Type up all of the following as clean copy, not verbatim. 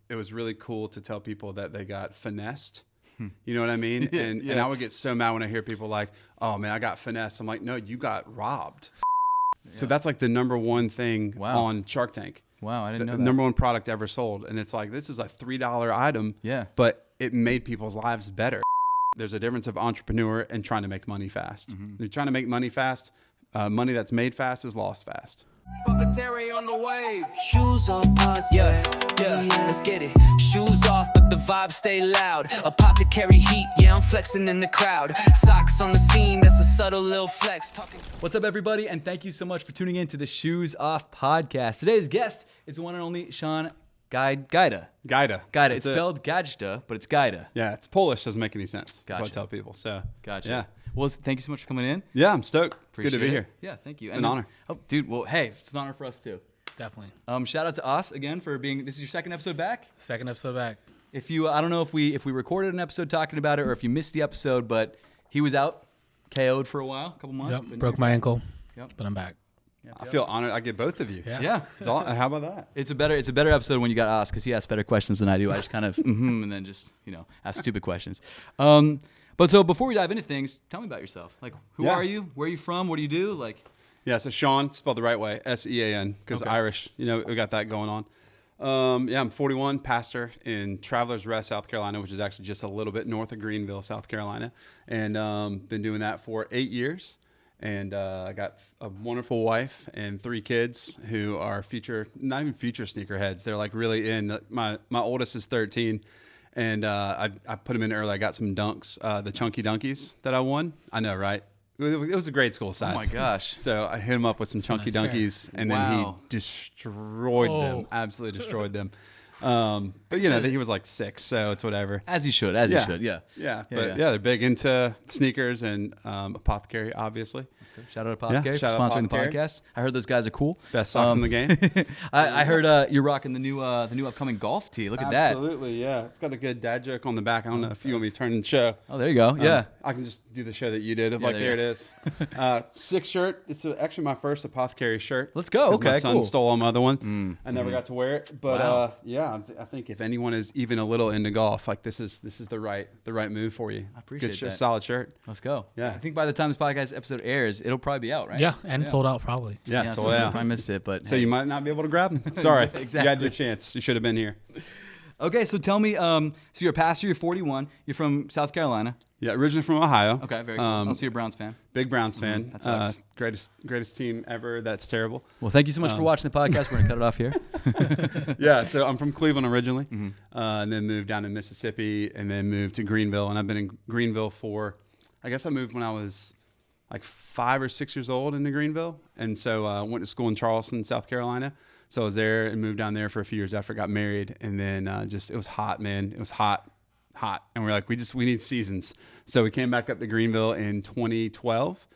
it was really cool to tell people that they got finessed. You know what I mean? And I would get so mad when I hear people like, oh man, I got finessed. I'm like, no, you got robbed. So that's like the number one thing on Shark Tank. Wow, I didn't know that. Number one product ever sold. And it's like, this is a $3 item, but it made people's lives better. There's a difference of entrepreneur and trying to make money fast. You're trying to make money fast. Money that's made fast is lost fast. APTHCRY on the wave. Shoes off, pause, yeah, let's get it. Shoes off, but the vibes stay loud. APTHCRY heat, yeah, I'm flexing in the crowd. Socks on the scene, that's a subtle little flex. What's up, everybody, and thank you so much for tuning in to the Shoes Off podcast. Today's guest is the one and only Sean Gajda. Gajda. It's spelled Gajda, but it's Gajda. Yeah, it's Polish. Doesn't make any sense. Gotcha. That's what I tell people. So, Gotcha. Yeah. Well, thank you so much for coming in. Yeah, I'm stoked. Appreciate Good to be here. Yeah, thank you. It's an honor. Oh, dude. Well, hey, it's an honor for us too. Definitely. Shout out to Os again for being. This is your second episode back. Second episode back. If you, I don't know if we recorded an episode talking about it or if you missed the episode, but he was out, KO'd for a while, a couple months. Yep. Broke my ankle. Yep. But I'm back. I feel honored. I get both of you. Yeah. How about that? It's a better episode when you got Os because he asks better questions than I do. I just kind of and then just ask stupid questions. But so before we dive into things, tell me about yourself. Like, who are you? Where are you from? What do you do? Like, so Sean, spelled the right way, S-E-A-N, because Irish. We got that going on. I'm 41, pastor in Travelers Rest, South Carolina, which is actually just a little bit north of Greenville, South Carolina, and been doing that for 8 years. And I got a wonderful wife and 3 kids who are not even future sneakerheads. They're like really in. My oldest is 13. And I put them in early. I got some dunks, the Chunky Dunkies that I won. I know, right? It was a grade school size. Oh my gosh! So I hit him up with some Chunky Dunkies, and then he destroyed them. Absolutely destroyed them. But he was like 6, so it's whatever. As he should. Yeah. But they're big into sneakers and APTHCRY, obviously. Shout out to APTHCRY for sponsoring the podcast. I heard those guys are cool. Best socks in the game. I heard you're rocking the new upcoming golf tee. Look at that. Absolutely, yeah. It's got a good dad joke on the back. I don't know if you want me to turn the show. Oh, there you go. Yeah. I can just do the show that you did. There it is. Sick shirt. It's actually my first APTHCRY shirt. Let's go. Okay, my son cool. stole my other one. I never got to wear it, but I think if anyone is even a little into golf, like this is the right move for you. I appreciate good that. Solid shirt. Let's go. Yeah. I think by the time this podcast episode airs, it'll probably be out, right? Yeah, and sold out probably. Yeah, sold out. I missed it, but so you might not be able to grab them. Sorry. Exactly. You had your chance. You should have been here. Okay, so tell me. So you're a pastor. You're 41. You're from South Carolina. Yeah, originally from Ohio. Okay, very cool. Also, you're a Browns fan. Big Browns fan. That sucks. Greatest team ever. That's terrible. Well, thank you so much for watching the podcast. We're gonna cut it off here. Yeah, so I'm from Cleveland originally, and then moved down to Mississippi, and then moved to Greenville, and I've been in Greenville for, I guess I moved when I was like 5 or 6 years old into Greenville, and so I went to school in Charleston, South Carolina. So I was there and moved down there for a few years after I got married, and then it was hot, man. It was hot, and we're like, we need seasons. So we came back up to Greenville in 2012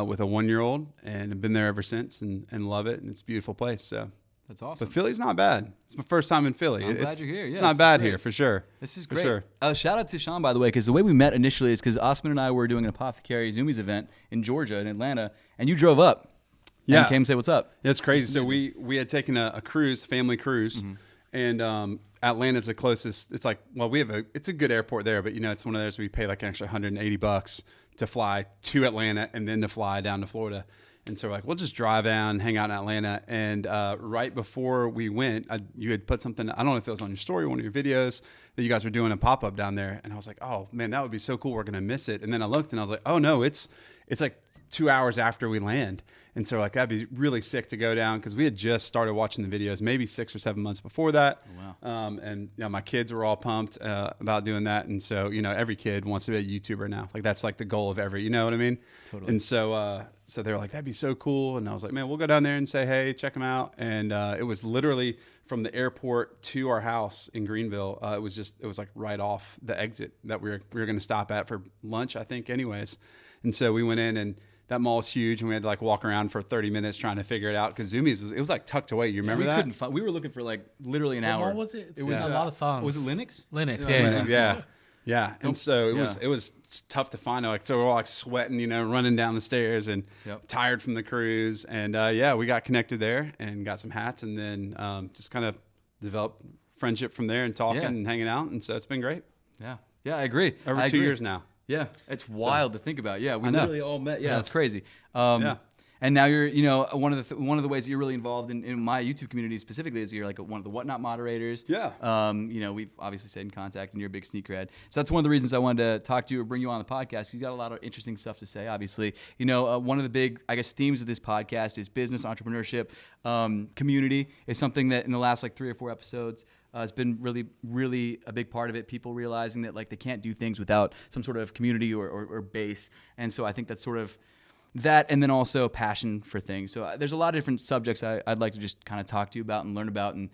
with a 1-year-old, and have been there ever since, and love it, and it's a beautiful place. So that's awesome. But Philly's not bad. It's my first time in Philly. I'm glad you're here. It's not bad here, for sure. This is For great. sure. Shout out to Sean, by the way, because the way we met initially is because Osman and I were doing an APTHCRY Zoomies event in Georgia, in Atlanta, and you drove up. Yeah, and came and say what's up. Yeah, it's crazy. So we had taken a cruise, family cruise, and Atlanta's the closest. It's like, well, it's a good airport there, but it's one of those we pay like an extra $180 to fly to Atlanta and then to fly down to Florida. And so we're like, we'll just drive down, hang out in Atlanta. And right before we went, you had put something, I don't know if it was on your story, one of your videos, that you guys were doing a pop-up down there. And I was like, oh man, that would be so cool. We're going to miss it. And then I looked and I was like, oh no, it's like 2 hours after we land. And so like, that'd be really sick to go down, because we had just started watching the videos maybe 6 or 7 months before that. Oh, wow. And my kids were all pumped about doing that. And so, every kid wants to be a YouTuber now. Like that's like the goal of every, you know what I mean? Totally. And so, so they were like, that'd be so cool. And I was like, man, we'll go down there and say, hey, check them out. And it was literally from the airport to our house in Greenville. It was like right off the exit that we were going to stop at for lunch, I think anyways. And so we went in, and that mall is huge, and we had to like walk around for 30 minutes trying to figure it out, because Zoomies it was like tucked away. You remember that? Couldn't find. We were looking for like literally an hour. What was it? It was a lot of songs. Was it Linux? Linux, yeah. And so it was tough to find. Like, so we're all like sweating, running down the stairs, and tired from the cruise. And we got connected there and got some hats, and then just kind of developed friendship from there and talking Yeah. and hanging out. And so it's been great. Yeah. Yeah, I agree. Over I 2 agree. years now. Yeah, it's wild to think about. Yeah, we I know. literally all met. Yeah, that's crazy. Yeah. And now you're, you know, one of the ways that you're really involved in my YouTube community specifically is you're like one of the Whatnot moderators. Yeah. You know, we've obviously stayed in contact, and you're a big sneakerhead. So that's one of the reasons I wanted to talk to you or bring you on the podcast. You've got a lot of interesting stuff to say. Obviously, you know, one of the big, I guess, themes of this podcast is business, entrepreneurship, community is something that in the last like 3 or 4 episodes. It's been really, really a big part of it. People realizing that like they can't do things without some sort of community or base. And so I think that's sort of that, and then also passion for things. So there's a lot of different subjects I'd like to just kind of talk to you about and learn about and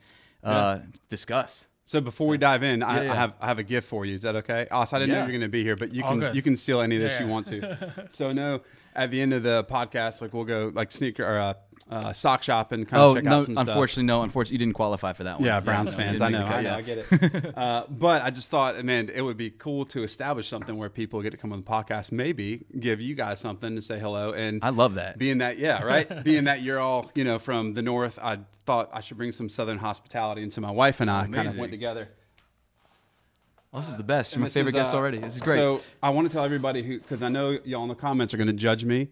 discuss. So before we dive in, I yeah. have a gift for you. Is that okay? Os, I didn't know Yeah. you were going to be here, but you All can good. you can steal any of this Yeah. you want to. So no, at the end of the podcast, like we'll go like sneaker or sock shop and kind of check out some stuff. Unfortunately, you didn't qualify for that one. Yeah, Browns no, fans. you I didn't know. make the I cut, get it. But I just thought, man, it would be cool to establish something where people get to come on the podcast, maybe give you guys something to say hello. And I love that. being that, yeah, right. Being that you're all, you know, from the north, I thought I should bring some Southern hospitality. And so my wife and I kind of Amazing. went together. Oh, this is the best. You're my This favorite is, guest already. This is great. So I want to tell everybody who, because I know y'all in the comments are going to judge me.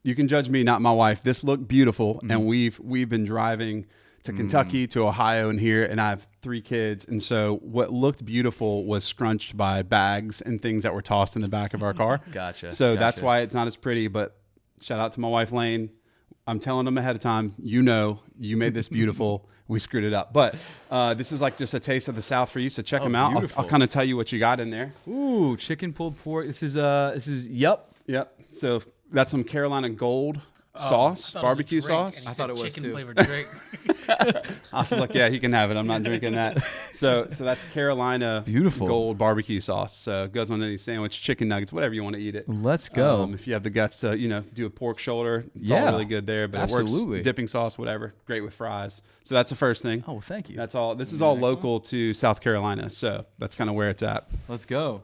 You can judge me, not my wife. This looked beautiful, Mm-hmm. and we've been driving to Kentucky, to Ohio, and here, and I have 3 kids, and so what looked beautiful was scrunched by bags and things that were tossed in the back of our car. Gotcha. So that's Gotcha. why it's not as pretty. But shout out to my wife Lane. I'm telling them ahead of time. You know, you made this beautiful. We screwed it up, but this is like just a taste of the South for you. So check them out. beautiful. I'll kind of tell you what you got in there. Ooh, chicken pulled pork. This is yep. Yep. So that's some Carolina Gold sauce, barbecue sauce. I thought it was chicken too. flavored drink. I was like, yeah, he can have it. I'm not drinking that. So that's Carolina Beautiful. Gold barbecue sauce. So it goes on any sandwich, chicken nuggets, whatever you want to eat it. Let's go. If you have the guts to, you know, do a pork shoulder, it's Yeah. all really good there. But it Absolutely. works. Dipping sauce, whatever. Great with fries. So that's the first thing. Oh, thank you. That's all. This is all local to South Carolina. So that's kind of where it's at. Let's go.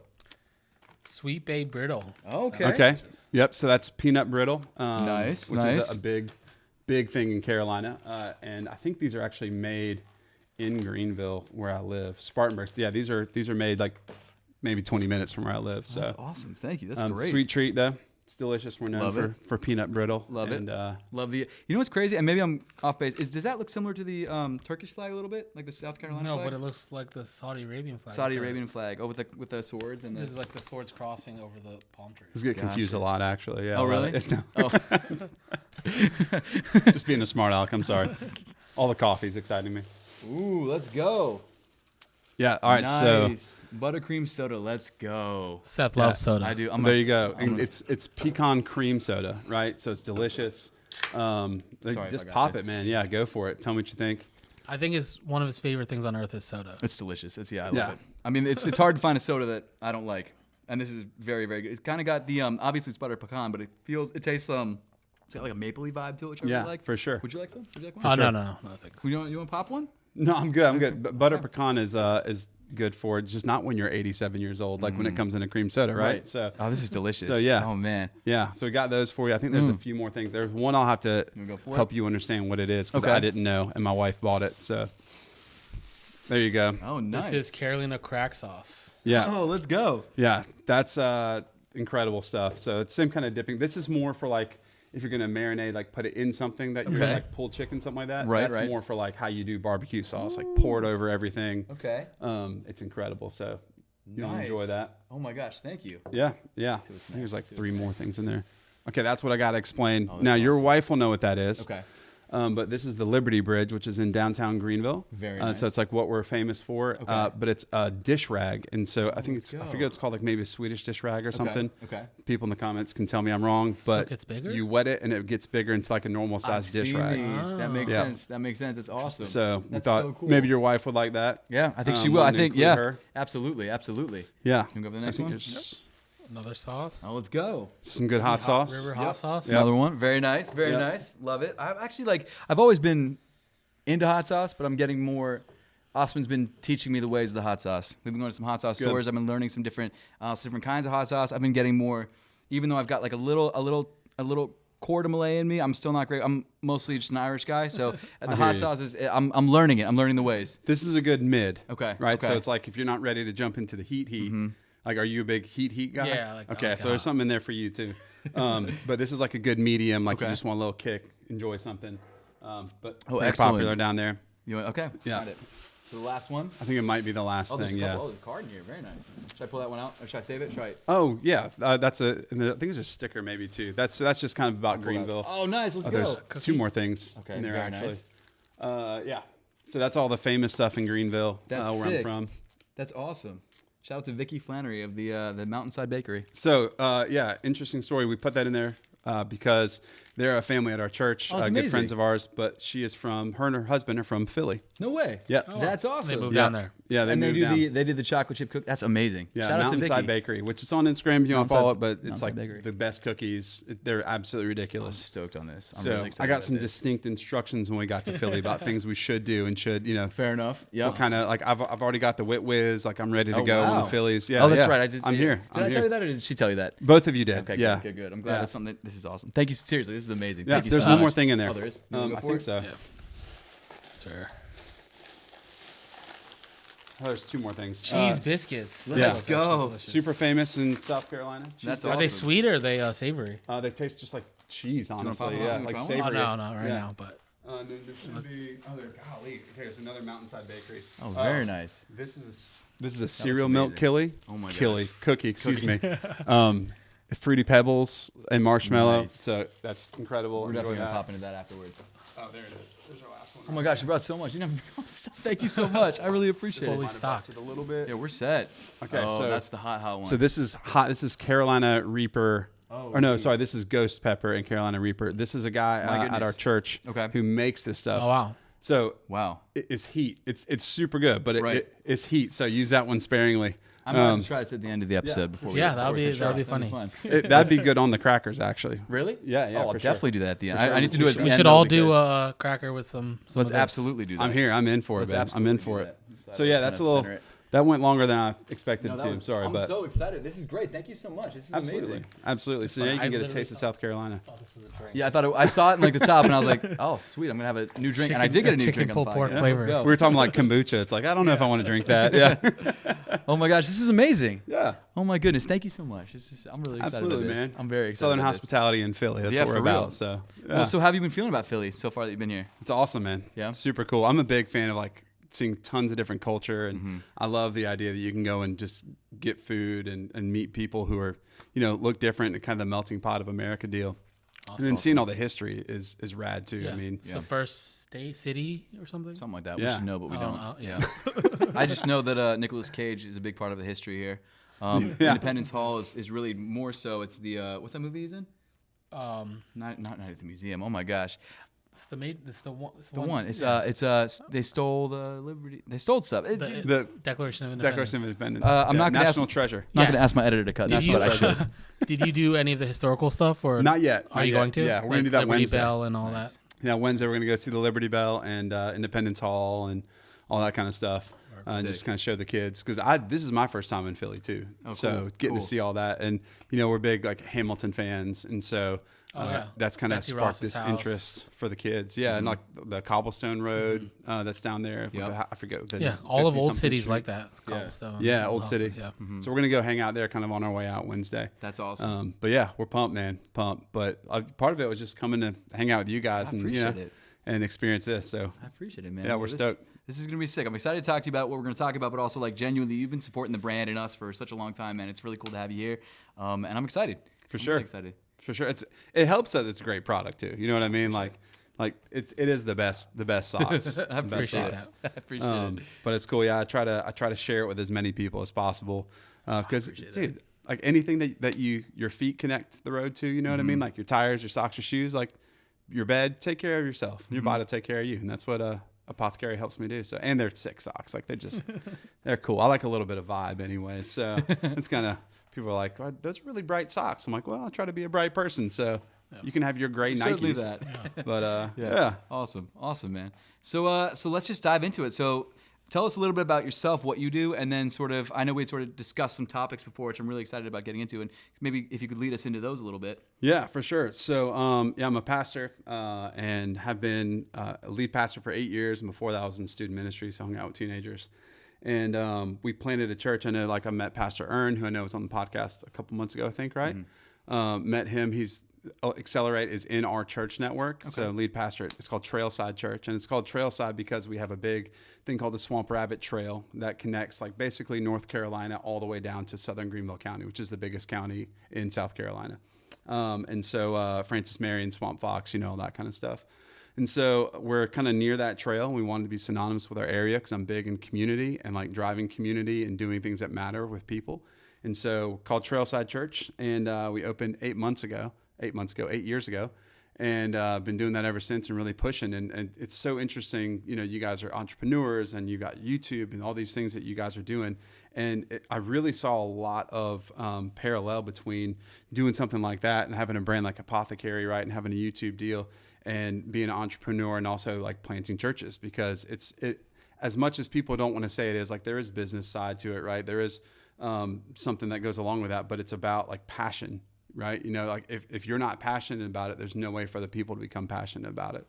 Sweet Bay Brittle. Okay. Okay. Yep. So that's peanut brittle. Nice, Which nice. is a big thing in Carolina. And I think these are actually made in Greenville, where I live. Spartanburg. Yeah, these are made like maybe 20 minutes from where I live. So That's awesome. Thank you. That's great. sweet treat though. It's delicious. We're known Love it. for peanut brittle. Love and, it. Love the. You know what's crazy? And maybe I'm off base. Does that look similar to the Turkish flag a little bit, like the South Carolina No, flag? but it looks like the Saudi Arabian flag. Saudi Arabian flag. Oh, with the swords and This the. is like the swords crossing over the palm trees. Just get confused a lot, actually. Yeah. Oh, a lot really? of- no. Oh. Just being a smart aleck. I'm sorry. All the coffee's exciting me. Ooh, let's go. Yeah. All right. Nice. Buttercream soda. Let's go. Seth loves soda. I do. There you go. And it's pecan cream soda, right? So it's delicious. Sorry if Just I got pop you. it, man. Yeah, go for it. Tell me what you think. I think it's one of his favorite things on earth is soda. It's delicious. I love Yeah. it. I mean, it's hard to find a soda that I don't like, and this is very, very good. It's kind of got the obviously it's butter pecan, but it tastes it's got like a mapley vibe to it, which I Yeah, really like. for sure. Would you like some? Would you like one? Oh, sure. no, thanks. You want to pop one? No, I'm good. I'm good. But butter pecan is good for it, just not when you're 87 years old, like when it comes in a cream soda, right? So Oh, this is delicious. So, yeah. Oh man. yeah, so we got those for you. I think there's a few more things. There's one I'll have to go for it? help you understand what it is because Okay. I didn't know, and my wife bought it. So there you go. Oh, nice. This is Carolina crack sauce. Yeah, Oh, let's go. yeah, that's incredible stuff. So it's same kind of dipping. This is more for like if you're gonna marinate, like put it in something that you're Okay. like pulled chicken, something like that. Right, That's right. more for like how you do barbecue sauce, like pour it over everything. Okay. It's incredible. So you'll Nice. enjoy that. Oh my gosh, thank you. Yeah, yeah. what's I think next. there's like See 3 what's more things in there. Okay, that's what I got to explain. that's Now, your awesome. wife will know what that is. Okay. But this is the Liberty Bridge, which is in downtown Greenville. Very So nice. it's like what we're famous for. Okay. But it's a dish rag, and so I think let's I go. forget what it's called, like maybe a Swedish dish rag or something. Okay. People in the comments can tell me I'm wrong, but it gets bigger? you wet it and it gets bigger into like a normal sized dish rag. That makes Yeah. sense. That makes sense. It's awesome. So we That's thought so cool. maybe your wife would like that. Yeah, I think she will. wanted I to think include her. Absolutely, absolutely. Yeah. Can we go for the I next think one? there's Another sauce. Oh, let's go. some good hot sauce. River hot sauce. Yep. Another one. Very nice. Very Yep. nice. Love it. I've actually I've always been into hot sauce, but I'm getting more. Osman's been teaching me the ways of the hot sauce. We've been going to some hot sauce Good. stores. I've been learning some different kinds of hot sauce. I've been getting more, even though I've got like a little quart of Malay in me. I'm still not great. I'm mostly just an Irish guy, so the hear hot you. sauce is. I'm learning it. I'm learning the ways. This is a good mid. Okay, Right. okay. So it's like if you're not ready to jump into the heat, like, are you a big heat guy? Yeah, I Okay. like So there's hot. something in there for you too. But this is like a good medium. Like you Okay. just want a little kick, enjoy something. But Oh, pretty excellent. popular down there. You want, okay? Yeah. Got it. So the last one. I think it might be the last There's thing. a Yeah. couple. Oh, there's a card in here. Very nice. Should I pull that one out, or should I save it? Should I? Oh yeah, that's a. And I think it's a sticker maybe too. That's just kind of about Greenville. Oh, nice. Let's go. There's two more things Okay, in there very actually. nice. Yeah. So that's all the famous stuff in Greenville, That's where sick. I'm from. That's awesome. Shout out to Vicky Flannery of the Mountainside Bakery. So yeah, interesting story. We put that in there because they're a family at our church, Oh, that's good amazing. friends of ours. But she is from her and her husband are from Philly. No way. Yeah. That's awesome. They moved Yeah. down there. Yeah, they and they moved do down. they did the chocolate chip cook. That's amazing. Yeah, Shout out to Mountainside Vicky. Bakery, which is on Instagram if you want to Mountainside- follow it, but it's Mountainside like Bakery. the best cookies. They're absolutely I'm ridiculous. stoked on this. I'm So really excited I got about some this. distinct instructions when we got to Philly about things we should do and should, Fair enough. Yeah. what kind of like I've already got the Wit Whiz, like I'm ready to Oh, go on wow. the Phillies. Yeah. Oh, that's yeah. right. I did. I'm here. Did I'm I here. tell you that, or did she tell you that? Both of you did. Okay. yeah. Good. Good. I'm glad Yeah. that's something. This is awesome. Thank you. Seriously, this is amazing. Yeah. Thank you There's so one much. more thing in there. Oh, there is. You wanna go I for think it? so. Yeah. Sure. Oh, there's two more things. Cheese biscuits. yeah. Those Let's are go. delicious. Super famous in South Carolina. That's Are awesome. they sweet or are they savory? They taste just like cheese, wanna honestly. pop them out? Yeah, You like wanna savory. Oh, no, not right Yeah. now, but And then there should be. Oh, golly. Okay, there's another Mountainside Bakery. Oh, very nice. This is a cereal milk amazing. killy. Oh my killy gosh. cookie. Excuse me. Fruity Pebbles and marshmallow. Nice. So that's incredible. We're Enjoy definitely gonna that. pop into that afterwards. Oh, there it is. There's our last one. Oh my gosh, you brought so much. You didn't have Thank you so much. I really appreciate Fully it. stocked. A little bit. Yeah, we're set. Okay, Oh, so- that's the hot one. So this is hot. This is Carolina Reaper. Oh, or no, geez. sorry. This is Ghost Pepper and Carolina Reaper. This is a guy My at our goodness. church Okay. who makes this stuff. oh wow. So Wow. it's heat. It's super good, but Right. it's heat. So use that one sparingly. I'm gonna have to try this at the end of the episode before we Yeah, before we finish that'll be up. funny. fun. That'd be good on the crackers, actually. Really? Yeah, yeah, Oh, I'll for sure. definitely do that at the end. For sure. I need to do it at the We end. should though, all do because- a cracker with some. Let's of this. absolutely do that. I'm here. I'm in for it, Let's man. I'm absolutely in do for that. it. So So yeah, I'm that's a gonna little. center it. That went longer than I expected No, that to. was- I'm sorry, I'm but so excited. This is great. Thank you so much. This is absolutely, amazing. absolutely. So now you I can get a literally taste of thought- South Carolina. Oh, this is a drink. Yeah, I thought I saw it in like the top, and I was like, "Oh, sweet! I'm gonna have a new drink." And I did get a new Chicken drink on the pulled pork podcast. flavor. Let's go. We were talking like kombucha. It's like I don't know if I want to drink that. Yeah, Oh my gosh, this is amazing. yeah. Oh my goodness, thank you so much. I'm really excited Absolutely, about this. man. I'm very excited. Southern about this. hospitality in Philly. That's Yeah, what we're for real. about. So, yeah. Well, so how have you been feeling about Philly so far that you've been here? It's awesome, man. Yeah? super cool. I'm a big fan of like seeing tons of different culture, and Mm-hmm. I love the idea that you can go and just get food and meet people who are, look different and kind of the melting pot of America deal. And then seeing all the history is rad too. Yeah. I mean, It's the first city or something. Something like that. We Yeah. should know, but we I don't. know. Yeah. I just know that Nicolas Cage is a big part of the history here. Yeah. Independence Hall is really more so. It's the what's that movie he's in? Not Night at the Museum. Oh my gosh, It's the maid. It's the one. It's the one. It's yeah. they stole the Liberty. They stole stuff. the Declaration of Independence. Declaration of Independence. I'm not gonna National ask- treasure. I'm not gonna Yes. ask my editor to cut Did this, you, but I should. did you do any of the historical stuff or Not yet. Are Not you yet. going to? Yeah, we're Like gonna do that Liberty Wednesday. Bell and all that. Yeah, Wednesday we're gonna go see the Liberty Bell and Independence Hall and all that kind of stuff. And just Sick. kind of show the kids because this is my first time in Philly too. Oh, so cool. getting Cool. to see all that, and we're big like Hamilton fans, and so yeah. that's kind of Betsy sparked Ross's this house. interest for the kids. Yeah, and like the Cobblestone Road that's down there. with Yep. I forget. The Yeah, all of old 50-something cities street. like that. Cobblestone. Yeah, Old Oh, City. Yeah. So we're gonna go hang out there, kind of on our way out Wednesday. That's awesome. But yeah, we're pumped, man, pumped. But part of it was just coming to hang out with you guys I and appreciate it. and experience this. So I appreciate it, man. Yeah, we're this, stoked. This is gonna be sick. I'm excited to talk to you about what we're gonna talk about, but also like genuinely, you've been supporting the brand and us for such a long time, man. It's really cool to have you here, and I'm excited. I'm sure. really excited. for sure, it helps that it's a great product too. You know what I mean? Like it is the best sauce. I appreciate sauce. that. I appreciate it. But it's cool. Yeah, I try to share it with as many people as possible. Because dude, like anything that your feet connect the road to, you know what I mean? Like your tires, your socks, your shoes, like your bed, take care of yourself. Your body will take care of you, and that's what APTHCRY helps me do. So, and they're sick socks. Like they're cool. I like a little bit of vibe anyway. So it's kind of, people are like, oh, those are really bright socks. I'm like, well, I try to be a bright person. So you can have your gray Certainly Nikes. that. But yeah. Awesome, man. So let's just dive into it. So tell us a little bit about yourself, what you do, and then sort of, I know we'd sort of discussed some topics before, which I'm really excited about getting into, and maybe if you could lead us into those a little bit. Yeah, for sure. So, I'm a pastor and have been a lead pastor for 8 years. And before that, I was in student ministry, so I hung out with teenagers. And we planted a church. I know, like, I met Pastor Ern, who I know was on the podcast a couple months ago, I think, right? Met him. Accelerate is in our church network. Okay. So lead pastor, it's called Trailside Church. And it's called Trailside because we have a big thing called the Swamp Rabbit Trail that connects, like, basically North Carolina all the way down to southern Greenville County, which is the biggest county in South Carolina. And so Francis Marion, Swamp Fox, all that kind of stuff. And so we're kind of near that trail. We wanted to be synonymous with our area because I'm big in community and, like, driving community and doing things that matter with people. And so called Trailside Church. And we opened 8 years ago. And been doing that ever since and really pushing. And it's so interesting. You guys are entrepreneurs and you got YouTube and all these things that you guys are doing. And I really saw a lot of parallel between doing something like that and having a brand like APTHCRY, right? And having a YouTube deal and being an entrepreneur and also, like, planting churches, because it as much as people don't want to say it is, like, there is business side to it, right? There is something that goes along with that, but it's about, like, passion. Right. Like, if you're not passionate about it, there's no way for the people to become passionate about it.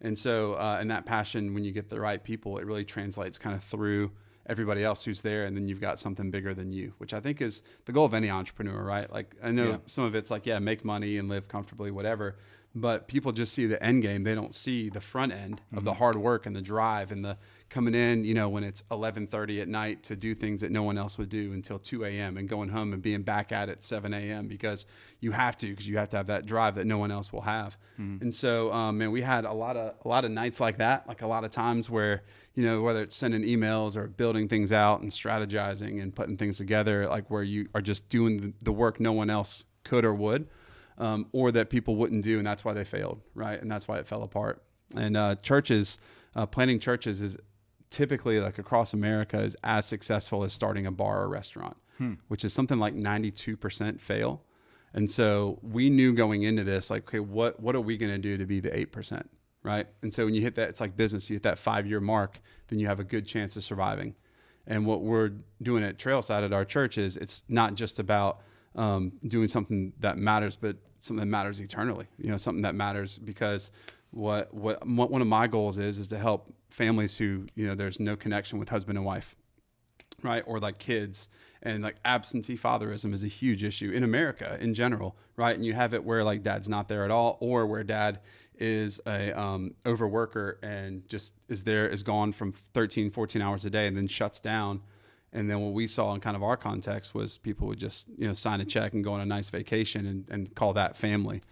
And so, and that passion, when you get the right people, it really translates kind of through everybody else who's there. And then you've got something bigger than you, which I think is the goal of any entrepreneur, right? Like, I know some of it's like, make money and live comfortably, whatever. But people just see the end game. They don't see the front end of the hard work and the drive and the coming in, when it's 11:30 at night to do things that no one else would do until 2 a.m. and going home and being back at it 7 a.m. because you have to have that drive that no one else will have. And so, man, we had a lot of nights like that, like a lot of times where, whether it's sending emails or building things out and strategizing and putting things together, like where you are just doing the work no one else could or would. Or that people wouldn't do, and that's why they failed, right? And that's why it fell apart. And planting churches is typically, like, across America, is as successful as starting a bar or restaurant, which is something like 92% fail. And so we knew going into this, like, okay, what are we going to do to be the 8%, right? And so when you hit that, it's like business, you hit that 5-year mark, then you have a good chance of surviving. And what we're doing at Trailside at our church is, it's not just about doing something that matters, but something that matters eternally, something that matters because what one of my goals is to help families who, there's no connection with husband and wife, right? Or, like, kids, and, like, absentee fatherism is a huge issue in America in general, right? And you have it where, like, dad's not there at all, or where dad is a overworker and just is gone from 13, 14 hours a day and then shuts down. And then what we saw in kind of our context was people would just, sign a check and go on a nice vacation and call that family.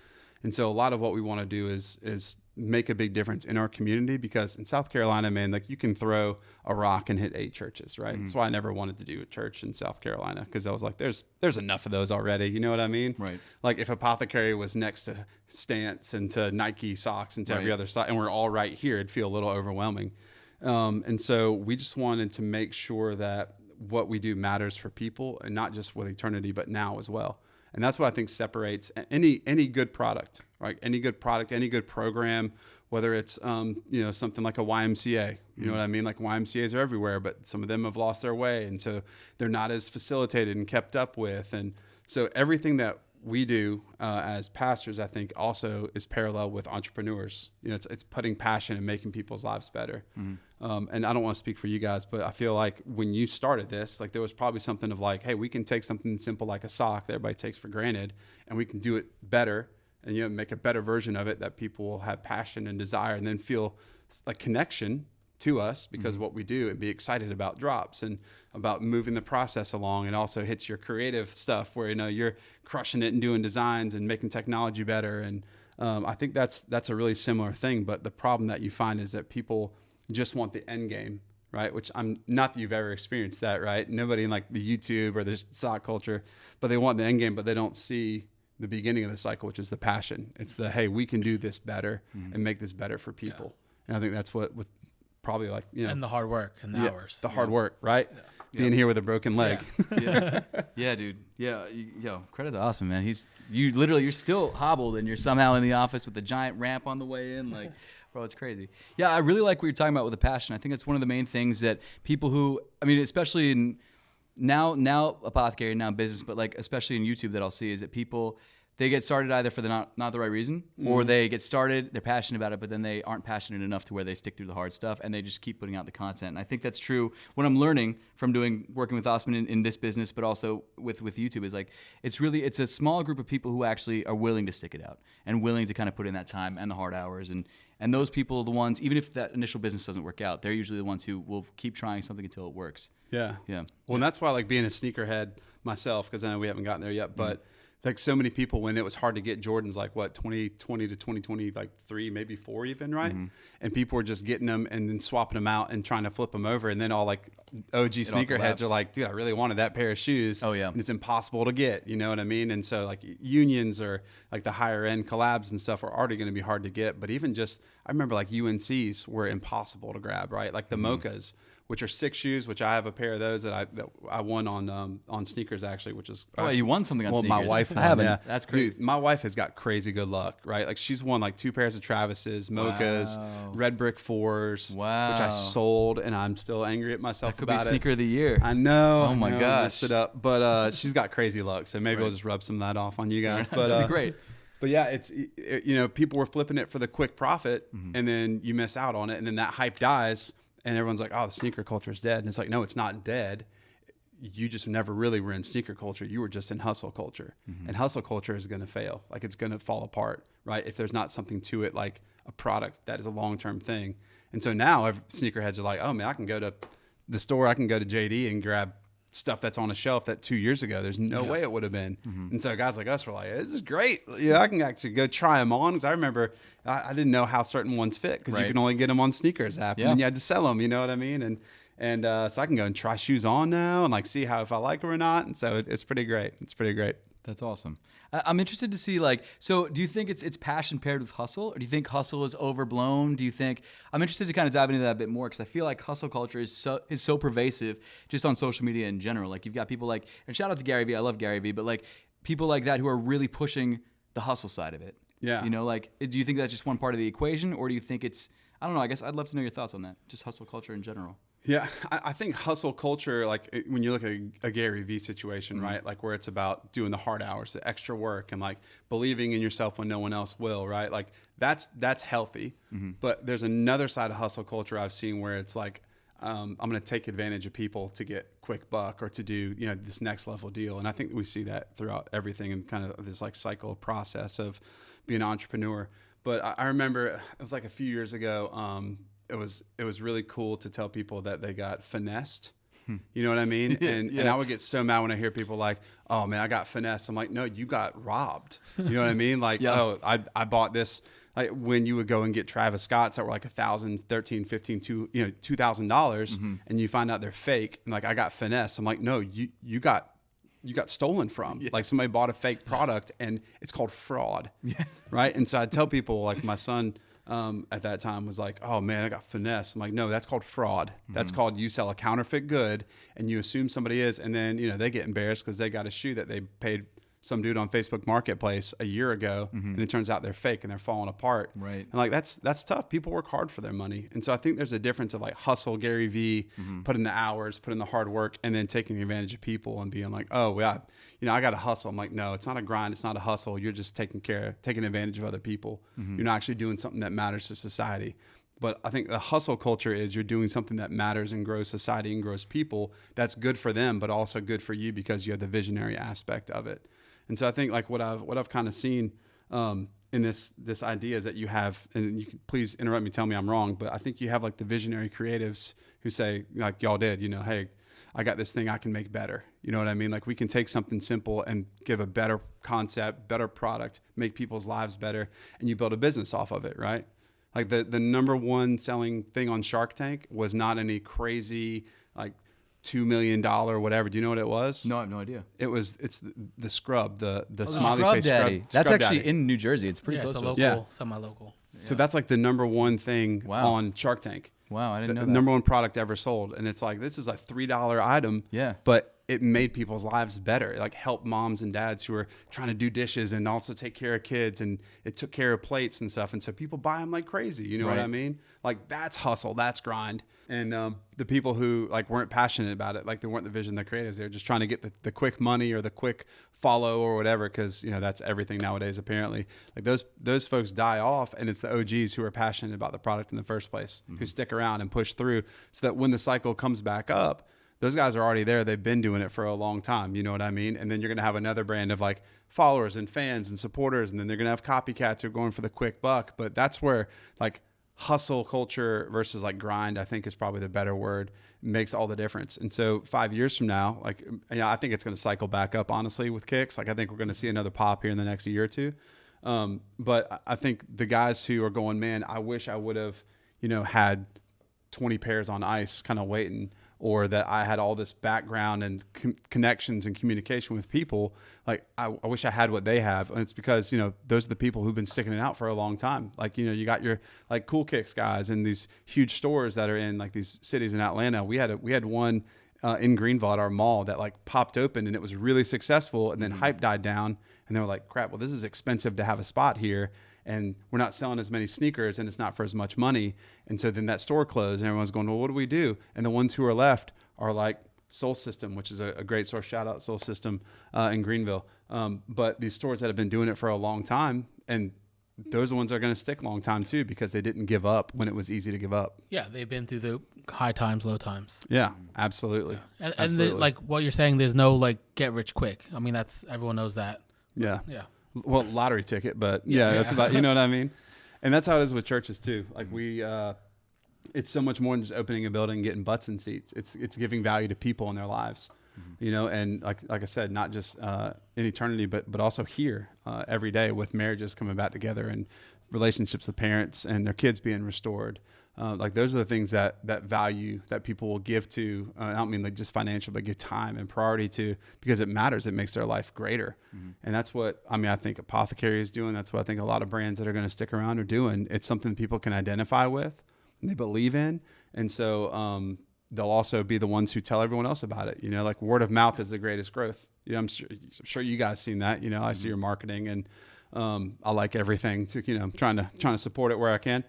And so a lot of what we want to do is make a big difference in our community, because in South Carolina, man, like, you can throw a rock and hit 8 churches, right? That's why I never wanted to do a church in South Carolina, because I was like, there's enough of those already. You know what I mean? Right. Like, if APTHCRY was next to Stance and to Nike socks and to every other side, and we're all right here, it'd feel a little overwhelming. And so we just wanted to make sure that what we do matters for people, and not just with eternity, but now as well. And that's what I think separates any good product, right? Any good product, any good program, whether it's, something like a YMCA, you know what I mean? Like, YMCAs are everywhere, but some of them have lost their way. And so they're not as facilitated and kept up with. And so everything that we do as pastors, I think, also is parallel with entrepreneurs. It's putting passion and making people's lives better. And I don't want to speak for you guys, but I feel like when you started this, like, there was probably something of like, hey, we can take something simple like a sock that everybody takes for granted, and we can do it better and, make a better version of it that people will have passion and desire and then feel like connection to us because of what we do, and be excited about drops and about moving the process along. And also hits your creative stuff where, you're crushing it and doing designs and making technology better. And I think that's a really similar thing. But the problem that you find is that people just want the end game, right? Which I'm not that you've ever experienced that, right? Nobody in, like, the YouTube or the stock culture, but they want the end game, but they don't see the beginning of the cycle, which is the passion. It's the, hey, we can do this better and make this better for people. And I think that's what with probably, like, and the hard work and the hours. The hard work, right? Being here with a broken leg. Yeah, dude. Yeah, credit to Osman, man. You're still hobbled, and you're somehow in the office with a giant ramp on the way in, like, Bro, it's crazy. Yeah, I really like what you're talking about with the passion. I think that's one of the main things that people who, I mean, especially in now APTHCRY, now business, but like especially in YouTube that I'll see is that people, they get started either for the not the right reason, or they get started, they're passionate about it, but then they aren't passionate enough to where they stick through the hard stuff and they just keep putting out the content. And I think that's true. What I'm learning from working with Osman in this business, but also with YouTube is like, it's a small group of people who actually are willing to stick it out and willing to kind of put in that time and the hard hours. And those people are the ones, even if that initial business doesn't work out, they're usually the ones who will keep trying something until it works. Yeah. Yeah. Well, and that's why I like being a sneakerhead myself, because I know we haven't gotten there yet, but like so many people, when it was hard to get Jordans, like 2020 to 2020, like 3, maybe 4 even, right? And people were just getting them and then swapping them out and trying to flip them over. And then all like OG sneakerheads are like, dude, I really wanted that pair of shoes. Oh, yeah. And it's impossible to get, you know what I mean? And so like unions or like the higher end collabs and stuff are already going to be hard to get. But even just, I remember like UNCs were impossible to grab, right? Like the Mochas, which are 6 shoes, which I have a pair of those that I won on sneakers actually, which is you won something on sneakers. My wife won. I haven't. Yeah. That's great. Dude, my wife has got crazy good luck, right? Like she's won like 2 pairs of Travis's, Mochas, Red Brick 4s, which I sold, and I'm still angry at myself Could about be sneaker of the year. I know. Oh my gosh. Messed it up, but she's got crazy luck, so maybe we'll just rub some of that off on you guys. But That'd be great. But yeah, people were flipping it for the quick profit, and then you miss out on it, and then that hype dies. And everyone's like, oh, the sneaker culture is dead. And it's like, no, it's not dead. You just never really were in sneaker culture. You were just in hustle culture. And hustle culture is going to fail. Like it's going to fall apart, right? If there's not something to it, like a product that is a long-term thing. And so now sneakerheads are like, oh man, I can go to the store. I can go to JD and grab stuff that's on a shelf that 2 years ago, there's no way it would have been. And so guys like us were like, this is great. Yeah, I can actually go try them on. Because I remember I didn't know how certain ones fit because you can only get them on Sneakers app. And then you had to sell them, you know what I mean? And so I can go and try shoes on now and like see if I like them or not. And so it's pretty great. It's pretty great. That's awesome. I'm interested to see so do you think it's passion paired with hustle, or do you think hustle is overblown? Do you think, I'm interested to kind of dive into that a bit more because I feel like hustle culture is so pervasive just on social media in general. Like you've got people and shout out to Gary Vee, I love Gary Vee, but like people like that who are really pushing the hustle side of it. Yeah. You know, do you think that's just one part of the equation, or do you think it's, I don't know, I guess I'd love to know your thoughts on that, just hustle culture in general. Yeah, I think hustle culture, like when you look at a Gary Vee situation, right? Like where it's about doing the hard hours, the extra work, and like believing in yourself when no one else will, right? Like that's healthy. But there's another side of hustle culture I've seen where it's like, I'm going to take advantage of people to get quick buck or to do, this next level deal. And I think we see that throughout everything and kind of this like cycle process of being an entrepreneur. But I remember it was like a few years ago, it was really cool to tell people that they got finessed. You know what I mean? And I would get so mad when I hear people like, oh man, I got finessed. I'm like, no, you got robbed. You know what I mean? Like, oh, I bought this. Like when you would go and get Travis Scott's that were like $1,000, $1,300, $1,500, $2,000, and you find out they're fake. And like, I got finessed. I'm like, no, you got stolen from. Like somebody bought a fake product and it's called fraud. Right. And so I'd tell people, like my son, at that time was like, oh man, I got finessed. I'm like, no, that's called fraud. That's called you sell a counterfeit good and you assume somebody is, and then, they get embarrassed because they got a shoe that they paid some dude on Facebook Marketplace a year ago, and it turns out they're fake and they're falling apart. Right. And like, that's tough. People work hard for their money. And so I think there's a difference of like hustle, Gary Vee, put in the hours, put in the hard work, and then taking advantage of people and being like, oh yeah, I got to hustle. I'm like, no, it's not a grind. It's not a hustle. You're just taking advantage of other people. You're not actually doing something that matters to society. But I think the hustle culture is you're doing something that matters and grows society and grows people. That's good for them, but also good for you because you have the visionary aspect of it. And so I think like what I've kind of seen in this idea is that you have, and you can please interrupt me, tell me I'm wrong, but I think you have like the visionary creatives who say, like y'all did, hey, I got this thing I can make better. You know what I mean? Like we can take something simple and give a better concept, better product, make people's lives better, and you build a business off of it, right? Like the number one selling thing on Shark Tank was not any crazy like $2 million whatever. Do you know what it was? No, I have no idea. It's the scrub, the smiley Scrub face Daddy. scrub. That's Scrub actually Daddy. in New Jersey. It's pretty close it's to a us. local, semi-local. So that's like the number one thing on Shark Tank. Wow, I didn't know the that. number one product ever sold. And it's like, this is a $3 item. Yeah. But it made people's lives better. It like helped moms and dads who were trying to do dishes and also take care of kids, and it took care of plates and stuff. And so people buy them like crazy. You know what I mean? Like that's hustle, that's grind. And the people who like weren't passionate about it, like they weren't the vision, the creatives, they were just trying to get the quick money or the quick follow or whatever, because you know that's everything nowadays apparently. Like those folks die off, and it's the OGs who are passionate about the product in the first place, who stick around and push through, so that when the cycle comes back up, those guys are already there. They've been doing it for a long time. You know what I mean? And then you're going to have another brand of like followers and fans and supporters. And then they're going to have copycats who are going for the quick buck. But that's where like hustle culture versus like grind, I think is probably the better word, makes all the difference. And so 5 years from now, like, I think it's going to cycle back up, honestly, with kicks. Like, I think we're going to see another pop here in the next year or two. But I think the guys who are going, man, I wish I would have, had 20 pairs on ice kind of waiting, or that I had all this background and connections and communication with people. Like, I wish I had what they have. And it's because, those are the people who've been sticking it out for a long time. Like, you got your like Cool Kicks guys and these huge stores that are in like these cities in Atlanta. We had one in Greenville at our mall that like popped open, and it was really successful. And then hype died down, and they were like, crap, well, this is expensive to have a spot here, and we're not selling as many sneakers, and it's not for as much money. And so then that store closed, and everyone's going, well, what do we do? And the ones who are left are like Soul System, which is a great store. Shout out Soul System in Greenville. But these stores that have been doing it for a long time, and those are the ones that are going to stick a long time too, because they didn't give up when it was easy to give up. Yeah, they've been through the high times, low times. Yeah, absolutely. Yeah. And like what you're saying, there's no like get rich quick. I mean, everyone knows that. Yeah. Yeah. Well, lottery ticket, but yeah, that's about, you know what I mean? And that's how it is with churches too. Like it's so much more than just opening a building and getting butts in seats. It's giving value to people in their lives, and like I said, not just in eternity, but also here every day, with marriages coming back together and relationships with parents and their kids being restored. Like those are the things that value that people will give to. I don't mean like just financial, but give time and priority to, because it matters. It makes their life greater. And that's what, I think APTHCRY is doing. That's what I think a lot of brands that are going to stick around are doing. It's something people can identify with and they believe in. And so they'll also be the ones who tell everyone else about it. Like word of mouth is the greatest growth. I'm sure you guys seen that. I see your marketing, and I like everything to, I'm trying to support it where I can.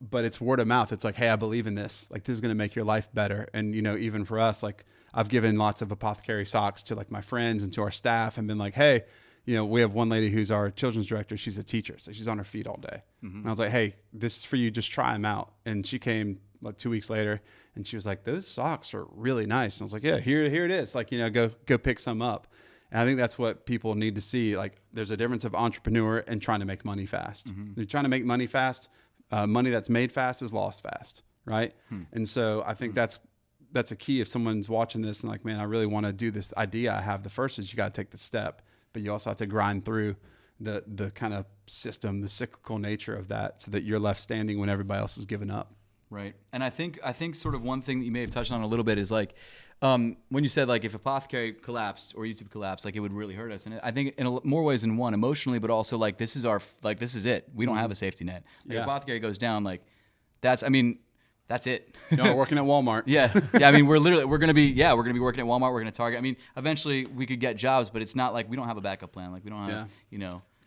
But it's word of mouth. It's like, hey, I believe in this. Like, this is going to make your life better. And, even for us, like I've given lots of APTHCRY socks to like my friends and to our staff, and been like, hey, we have one lady who's our children's director. She's a teacher, so she's on her feet all day. And I was like, hey, this is for you. Just try them out. And she came like 2 weeks later, and she was like, those socks are really nice. And I was like, yeah, here it is. Like, go pick some up. And I think that's what people need to see. Like, there's a difference of entrepreneur and trying to make money fast. You're trying to make money fast. Money that's made fast is lost fast, right? And so I think that's a key. If someone's watching this and like, man, I really want to do this idea I have, the first is you got to take the step, but you also have to grind through the kind of system, the cyclical nature of that, so that you're left standing when everybody else is giving up. Right. And I think sort of one thing that you may have touched on a little bit is like, when you said like if APTHCRY collapsed or YouTube collapsed, like it would really hurt us. And I think in more ways than one, emotionally, but also like this is it. We don't have a safety net. Like, if APTHCRY goes down, like that's it. We're working at Walmart. Yeah. I mean, we're going to be working at Walmart. We're going to Target. I mean, eventually we could get jobs, but it's not like we don't have a backup plan. Like we don't have,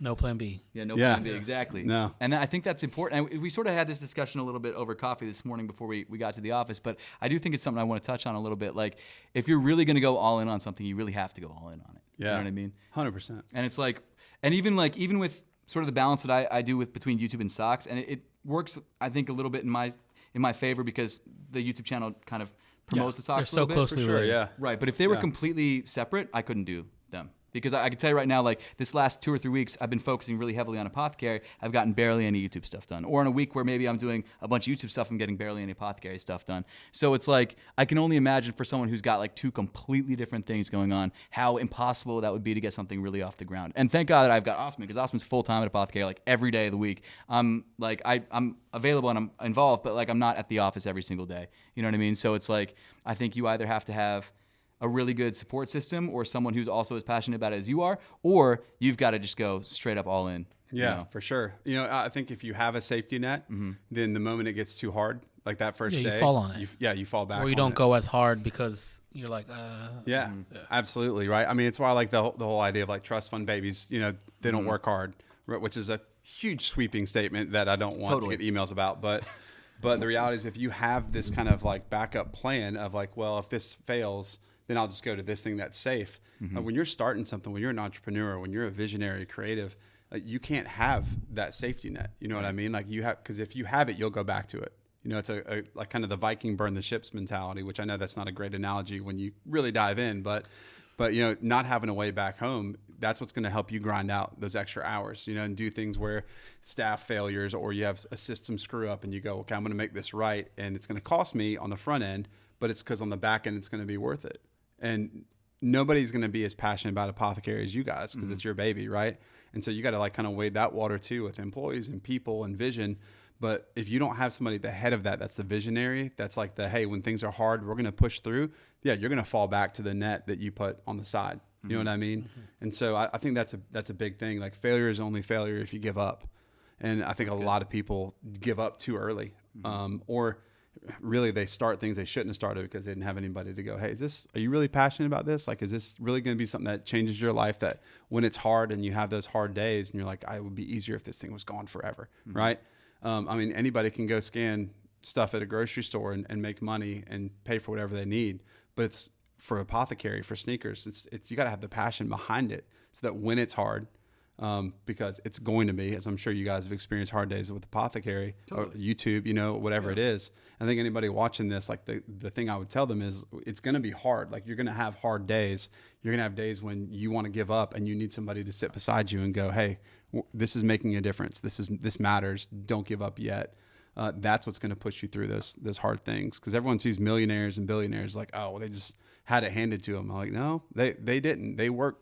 No plan B. Yeah, no plan B, exactly. No. And I think that's important. And we sort of had this discussion a little bit over coffee this morning before we got to the office, but I do think it's something I want to touch on a little bit. Like, if you're really going to go all in on something, you really have to go all in on it. Yeah. You know what I mean? 100%. And it's like, and even with sort of the balance that I do between YouTube and socks, and it works, I think, a little bit in my favor, because the YouTube channel kind of promotes the socks They're so closely related. Yeah. Right, but if they were completely separate, I couldn't do them. Because I can tell you right now, like this last 2 or 3 weeks, I've been focusing really heavily on APTHCRY. I've gotten barely any YouTube stuff done. Or in a week where maybe I'm doing a bunch of YouTube stuff, I'm getting barely any APTHCRY stuff done. So it's like, I can only imagine for someone who's got like 2 completely different things going on, how impossible that would be to get something really off the ground. And thank God that I've got Osman, because Osman's full-time at APTHCRY, like every day of the week. I'm available and I'm involved, but like I'm not at the office every single day. You know what I mean? So it's like, I think you either have to have a really good support system, or someone who's also as passionate about it as you are, or you've got to just go straight up all in. Yeah, for sure. I think if you have a safety net, then the moment it gets too hard, like that first Yeah, day, you fall on it. You fall back. Or you on don't it. go as hard because you're like, Yeah, absolutely. Right. I mean, it's why I like the whole idea of like trust fund babies, they don't work hard, which is a huge sweeping statement that I don't want to get emails about. But the reality is if you have this kind of like backup plan of like, well, if this fails, then I'll just go to this thing that's safe. When you're starting something, when you're an entrepreneur, when you're a visionary creative, you can't have that safety net. You know what I mean? Like you have, because if you have it, you'll go back to it. It's a like kind of the Viking burn the ships mentality, which I know that's not a great analogy when you really dive in, but not having a way back home, that's what's going to help you grind out those extra hours, and do things where staff failures or you have a system screw up and you go, okay, I'm going to make this right. And it's going to cost me on the front end, but it's because on the back end, it's going to be worth it. And nobody's going to be as passionate about APTHCRY as you guys because it's your baby, right? And so you got to like kind of wade that water too with employees and people and vision. But if you don't have somebody at the head of that, that's the visionary, that's like the, hey, when things are hard, we're going to push through. Yeah, you're going to fall back to the net that you put on the side. You know what I mean? And so I think that's a big thing. Like failure is only failure if you give up. And I think a lot of people give up too early. Or really they start things they shouldn't have started because they didn't have anybody to go, hey, are you really passionate about this? Like, is this really going to be something that changes your life, that when it's hard and you have those hard days and you're like, it would be easier if this thing was gone forever. Right. I mean, anybody can go scan stuff at a grocery store and make money and pay for whatever they need. But it's for APTHCRY, for sneakers, it's you got to have the passion behind it so that when it's hard, because it's going to be, as I'm sure you guys have experienced hard days with APTHCRY or YouTube, whatever it is. I think anybody watching this, like the thing I would tell them is it's going to be hard. Like you're going to have hard days. You're going to have days when you want to give up and you need somebody to sit beside you and go, hey, this is making a difference. This matters. Don't give up yet. That's what's going to push you through those hard things. Because everyone sees millionaires and billionaires like, oh, well, they just had it handed to them. I'm like, no, they didn't. They work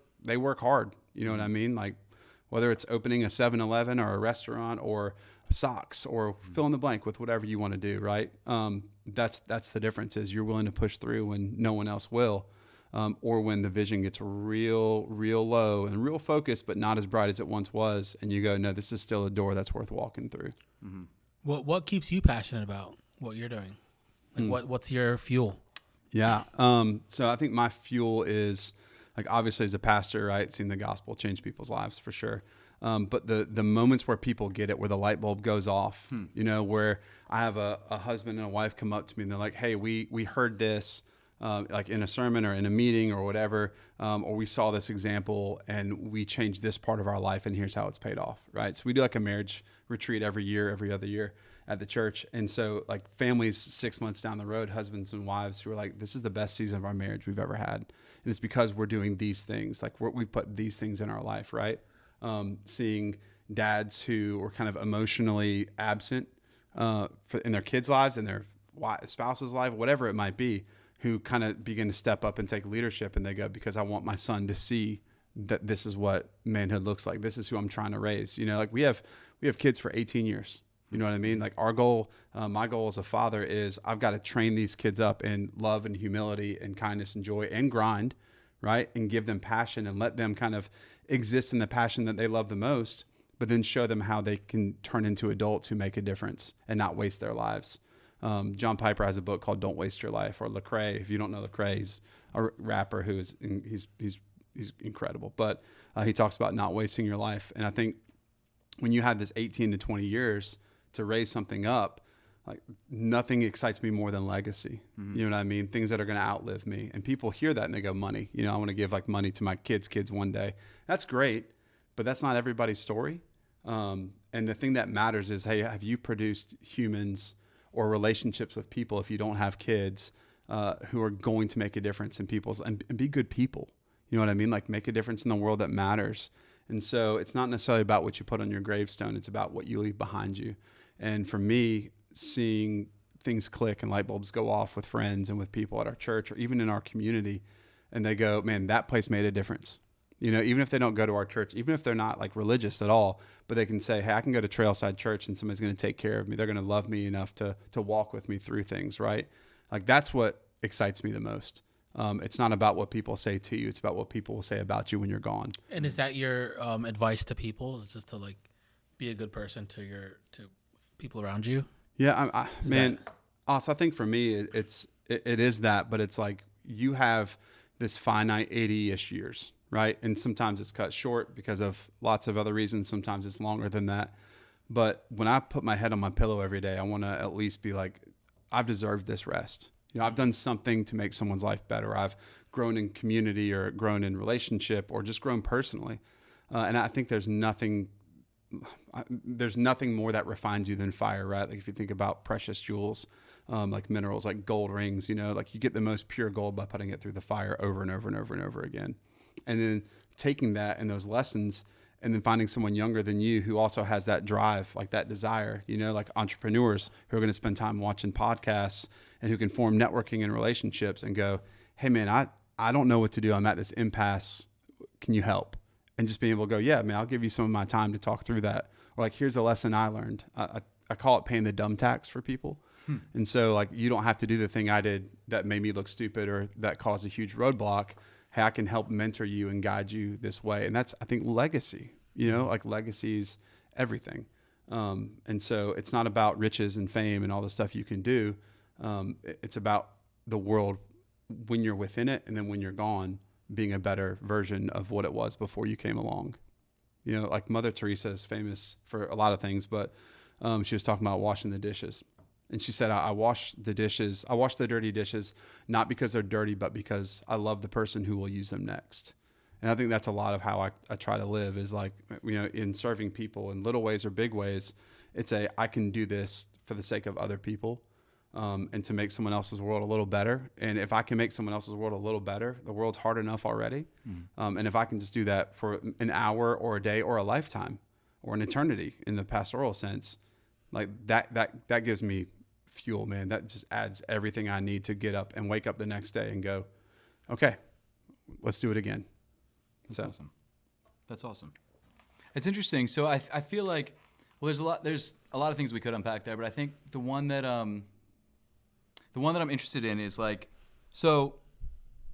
hard. You know what I mean? Like whether it's opening a 7-Eleven or a restaurant or socks or fill in the blank with whatever you want to do. Right. That's the difference is you're willing to push through when no one else will. Or when the vision gets real low and real focused, but not as bright as it once was. And you go, no, this is still a door that's worth walking through. What keeps you passionate about what you're doing? Like what's your fuel? Yeah. So I think my fuel is like, obviously as a pastor, right? Seeing the gospel change people's lives for sure. But the moments where people get it, where the light bulb goes off, where I have a husband and a wife come up to me and they're like, hey, we heard this, like in a sermon or in a meeting or whatever, or we saw this example and we changed this part of our life and here's how it's paid off, right? So we do like a marriage retreat every other year at the church. And so like families 6 months down the road, husbands and wives who are like, this is the best season of our marriage we've ever had. And it's because we're doing these things, like we put these things in our life, right? Seeing dads who were kind of emotionally absent in their kids' lives and their spouse's life, whatever it might be, who kind of begin to step up and take leadership, and they go, because I want my son to see that this is what manhood looks like. This is who I'm trying to raise. Like we have kids for 18 years. You know what I mean? Like our goal, my goal as a father is I've got to train these kids up in love and humility and kindness and joy and grind, right? And give them passion and let them kind of exist in the passion that they love the most, but then show them how they can turn into adults who make a difference and not waste their lives. John Piper has a book called Don't Waste Your Life, or Lecrae. If you don't know Lecrae, he's a rapper who is, he's incredible, but he talks about not wasting your life. And I think when you have this 18 to 20 years to raise something up, like nothing excites me more than legacy. You know what I mean? Things that are going to outlive me. And people hear that and they go, money, I want to give like money to my kids one day. That's great, but that's not everybody's story. And the thing that matters is, hey, have you produced humans or relationships with people, if you don't have kids, who are going to make a difference in people's and be good people. You know what I mean? Like make a difference in the world that matters. And so it's not necessarily about what you put on your gravestone. It's about what you leave behind you. And for me, seeing things click and light bulbs go off with friends and with people at our church or even in our community, and they go, man, that place made a difference. Even if they don't go to our church, even if they're not like religious at all, but they can say, hey, I can go to Trailside Church and somebody's going to take care of me. They're going to love me enough to walk with me through things, right? Like that's what excites me the most. It's not about what people say to you. It's about what people will say about you when you're gone. And is that your advice to people? Is just to like be a good person to people around you? Yeah, man, Also, I think for me, it is that, but it's like you have this finite 80-ish years, right? And sometimes it's cut short because of lots of other reasons. Sometimes it's longer than that. But when I put my head on my pillow every day, I want to at least be like, I've deserved this rest. You know, I've done something to make someone's life better. I've grown in community or grown in relationship or just grown personally. And I think there's nothing more that refines you than fire, right? Like if you think about precious jewels, like minerals, like gold rings, you know, like you get the most pure gold by putting it through the fire over and over and over and over again. And then taking that and those lessons and then finding someone younger than you who also has that drive, like that desire, you know, like entrepreneurs who are going to spend time watching podcasts and who can form networking and relationships and go, hey man, I don't know what to do. I'm at this impasse. Can you help? And just being able to go, yeah, man, I'll give you some of my time to talk through that. Or like, here's a lesson I learned. I call it paying the dumb tax for people. And so like, you don't have to do the thing I did that made me look stupid or that caused a huge roadblock. Hey, I can help mentor you and guide you this way. And that's, I think, legacy, you know, like legacy's everything. And so it's not about riches and fame and all the stuff you can do. It's about the world when you're within it. And then when you're gone, being a better version of what it was before you came along. You know, like Mother Teresa is famous for a lot of things, but she was talking about washing the dishes. And she said, I wash the dirty dishes, not because they're dirty, but because I love the person who will use them next. And I think that's a lot of how I try to live is like, you know, in serving people in little ways or big ways, I can do this for the sake of other people and to make someone else's world a little better. And if I can make someone else's world a little better, the world's hard enough already. And if I can just do that for an hour or a day or a lifetime or an eternity in the pastoral sense, like that gives me fuel, man. That just adds everything I need to get up and wake up the next day and go, okay, let's do it again. That's awesome. That's awesome. It's interesting. So I feel like, well, there's a lot of things we could unpack there, but I think the one that I'm interested in is like, so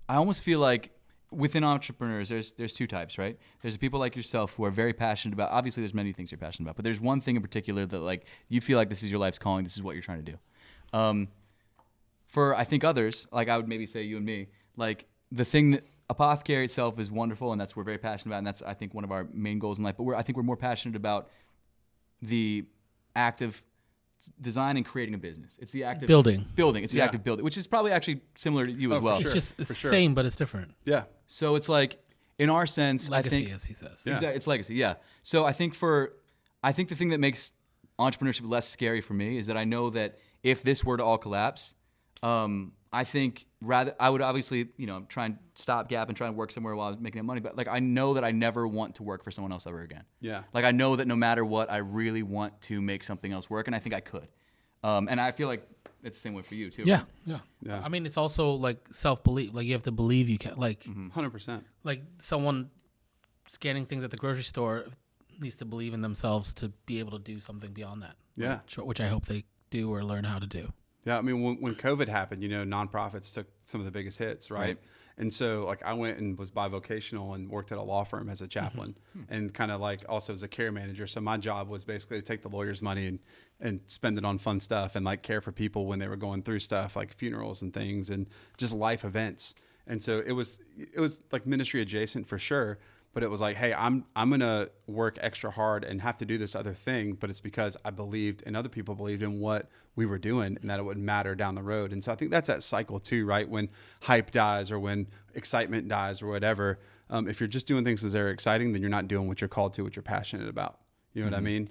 I almost feel like within entrepreneurs, there's two types, right? There's people like yourself who are very passionate about, obviously there's many things you're passionate about, but there's one thing in particular that like, you feel like this is your life's calling, this is what you're trying to do. For I think others, like I would maybe say you and me, like the thing that APTHCRY itself is wonderful and that's what we're very passionate about and that's I think one of our main goals in life, but I think we're more passionate about the act of design and creating a business. It's the act of building. It's the act of building, which is probably actually similar to you as well. It's just the same, but it's different. Yeah. So it's like, in our sense, legacy, I think, as he says. Yeah. Exactly, it's legacy, yeah. So I think the thing that makes entrepreneurship less scary for me is that I know that if this were to all collapse, I think I would obviously, you know, try and stop gap and try and work somewhere while I was making money. But like, I know that I never want to work for someone else ever again. Yeah. Like I know that no matter what, I really want to make something else work, and I think I could. And I feel like it's the same way for you too. Yeah, right? yeah. I mean, it's also like self-belief. Like you have to believe you can. Like 100%. Like someone scanning things at the grocery store needs to believe in themselves to be able to do something beyond that. Yeah. Which I hope they do or learn how to do. Yeah, I mean, when COVID happened, you know, nonprofits took some of the biggest hits, right? And so, like, I went and was bivocational and worked at a law firm as a chaplain and kind of like also as a care manager. So my job was basically to take the lawyer's money and spend it on fun stuff and like care for people when they were going through stuff like funerals and things and just life events. And so it was like ministry adjacent for sure. But it was like, hey, I'm going to work extra hard and have to do this other thing. But it's because I believed and other people believed in what we were doing and that it would matter down the road. And so I think that's that cycle too, right? When hype dies or when excitement dies or whatever, if you're just doing things because they're exciting, then you're not doing what you're called to, what you're passionate about. You know what I mean?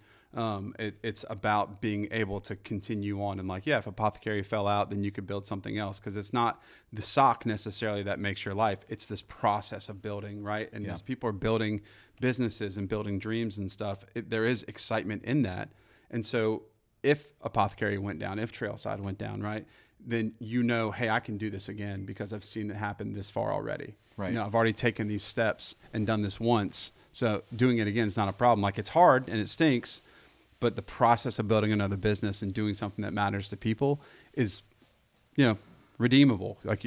It's about being able to continue on and like, yeah, if APTHCRY fell out, then you could build something else. Cause it's not the sock necessarily that makes your life. It's this process of building, right? And as people are building businesses and building dreams and stuff, there is excitement in that. And so if APTHCRY went down, if Trailside went down, right, then you know, hey, I can do this again because I've seen it happen this far already. Right. You know, I've already taken these steps and done this once. So doing it again is not a problem. Like it's hard and it stinks, but the process of building another business and doing something that matters to people is, you know, redeemable. Like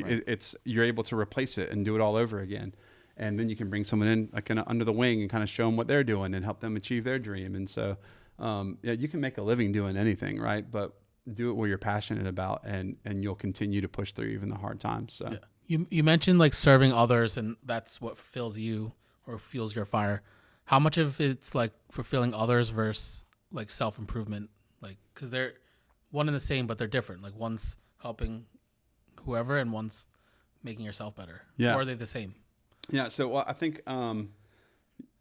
you're able to replace it and do it all over again. And then you can bring someone in like under the wing and kind of show them what they're doing and help them achieve their dream. And so, yeah, you can make a living doing anything, right? But do it what you're passionate about, and you'll continue to push through even the hard times. So you mentioned like serving others, and that's what fulfills you or fuels your fire. How much of it's like fulfilling others versus like self-improvement? Like, because they're one and the same, but they're different. Like one's helping whoever and one's making yourself better. Yeah. Or are they the same? Yeah. So well, I think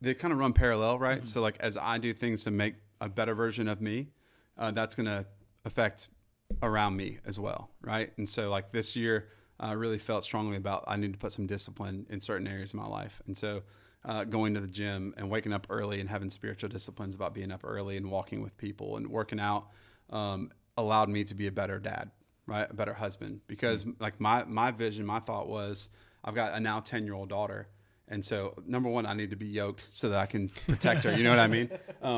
they kind of run parallel, right? Mm-hmm. So like as I do things to make a better version of me, that's going to affect around me as well, right? And so like this year, I really felt strongly about I need to put some discipline in certain areas of my life. And so going to the gym and waking up early and having spiritual disciplines about being up early and walking with people and working out allowed me to be a better dad, right? A better husband. Because like my vision, my thought was I've got a now 10-year-old daughter. And so, number one, I need to be yoked so that I can protect her. You know what I mean?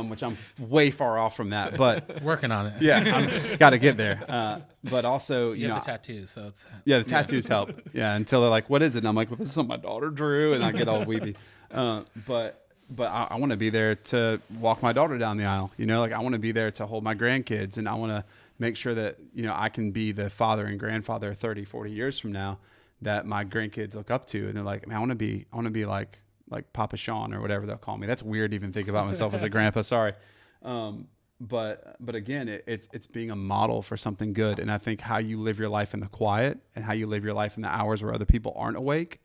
Which I'm way far off from that, but Working on it. yeah, I'm got to get there. But also, You know, have the tattoos, so it's yeah, the tattoos help. Yeah, until they're like, "What is it?" And I'm like, "Well, this is something my daughter drew," and I get all weepy. But I want to be there to walk my daughter down the aisle. You know, like I want to be there to hold my grandkids, and I want to make sure that I can be the father and grandfather 30, 40 years from now that my grandkids look up to, and they're like, "Man, I want to be like Papa Sean or whatever they'll call me." That's weird to even think about myself as a grandpa. Sorry. But again, it's being a model for something good. And I think how you live your life in the quiet and how you live your life in the hours where other people aren't awake,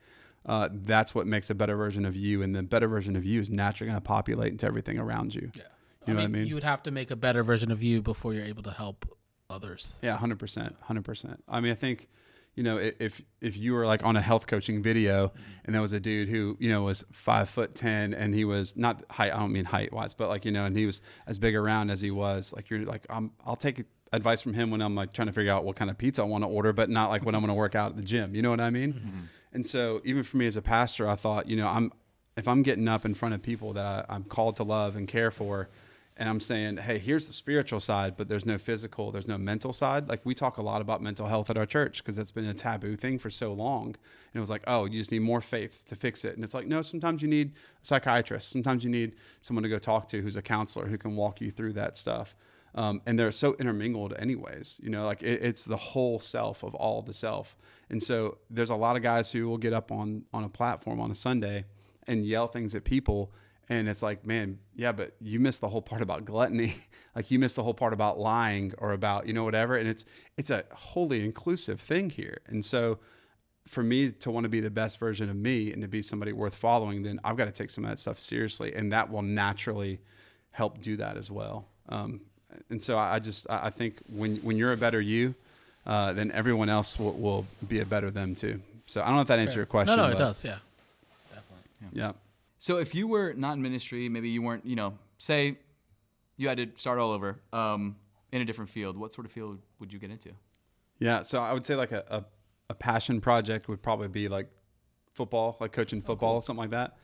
that's what makes a better version of you. And the better version of you is naturally going to populate into everything around you. yeah. You know what I mean? You would have to make a better version of you before you're able to help others. Yeah, 100%. I mean, I think, if you were like on a health coaching video and there was a dude who, was 5'10" and he was not height, I don't mean height wise, but like, and he was as big around as he was, like, you're like, I'll take advice from him when I'm like trying to figure out what kind of pizza I want to order, but not like when I'm going to work out at the gym. You know what I mean? Mm-hmm. And so even for me as a pastor, I thought, if I'm getting up in front of people that I'm called to love and care for, and I'm saying, hey, here's the spiritual side, but there's no physical, there's no mental side. Like we talk a lot about mental health at our church because that's been a taboo thing for so long. And it was like, oh, you just need more faith to fix it. And it's like, no, sometimes you need a psychiatrist. Sometimes you need someone to go talk to who's a counselor who can walk you through that stuff. And they're so intermingled anyways, like it's the whole self of all the self. And so there's a lot of guys who will get up on a platform on a Sunday and yell things at people. And it's like, man, yeah, but you missed the whole part about gluttony. Like you missed the whole part about lying or about, whatever. And it's a wholly inclusive thing here. And so for me to want to be the best version of me and to be somebody worth following, then I've got to take some of that stuff seriously. And that will naturally help do that as well. And so I think when you're a better you, then everyone else will be a better them too. So I don't know if that answers your question. No, it does. Yeah, definitely. Yeah. So if you were not in ministry, maybe you weren't, say you had to start all over in a different field, what sort of field would you get into? Yeah, so I would say like a passion project would probably be like football, like coaching football, something like that.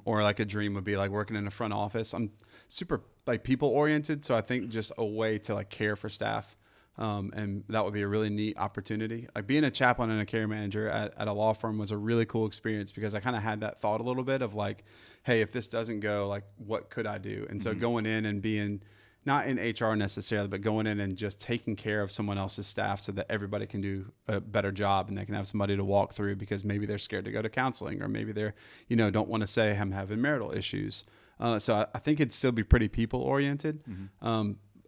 Or like a dream would be like working in a front office. I'm super like people oriented, so I think just a way to like care for staff. And that would be a really neat opportunity. Like being a chaplain and a care manager at a law firm was a really cool experience because I kind of had that thought a little bit of like, hey, if this doesn't go, like what could I do? And so going in and being not in HR necessarily, but going in and just taking care of someone else's staff so that everybody can do a better job and they can have somebody to walk through because maybe they're scared to go to counseling or maybe they're, don't want to say I'm having marital issues. So I think it'd still be pretty people oriented.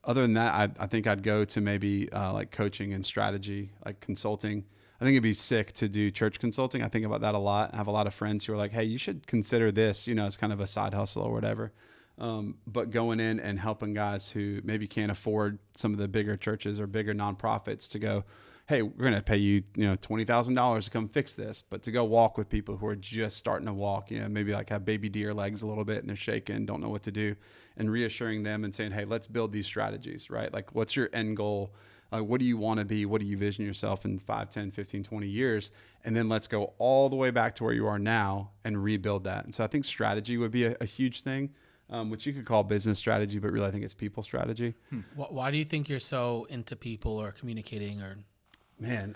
Other than that, I think I'd go to maybe like coaching and strategy, like consulting. I think it'd be sick to do church consulting. I think about that a lot. I have a lot of friends who are like, hey, you should consider this, as kind of a side hustle or whatever. But going in and helping guys who maybe can't afford some of the bigger churches or bigger nonprofits to go, hey, we're going to pay you, $20,000 to come fix this, but to go walk with people who are just starting to walk, maybe like have baby deer legs a little bit and they're shaking, don't know what to do, and reassuring them and saying, hey, let's build these strategies, right? Like, what's your end goal? What do you want to be? What do you vision yourself in 5, 10, 15, 20 years? And then let's go all the way back to where you are now and rebuild that. And so I think strategy would be a huge thing, which you could call business strategy, but really I think it's people strategy. Why do you think you're so into people or communicating or... Man,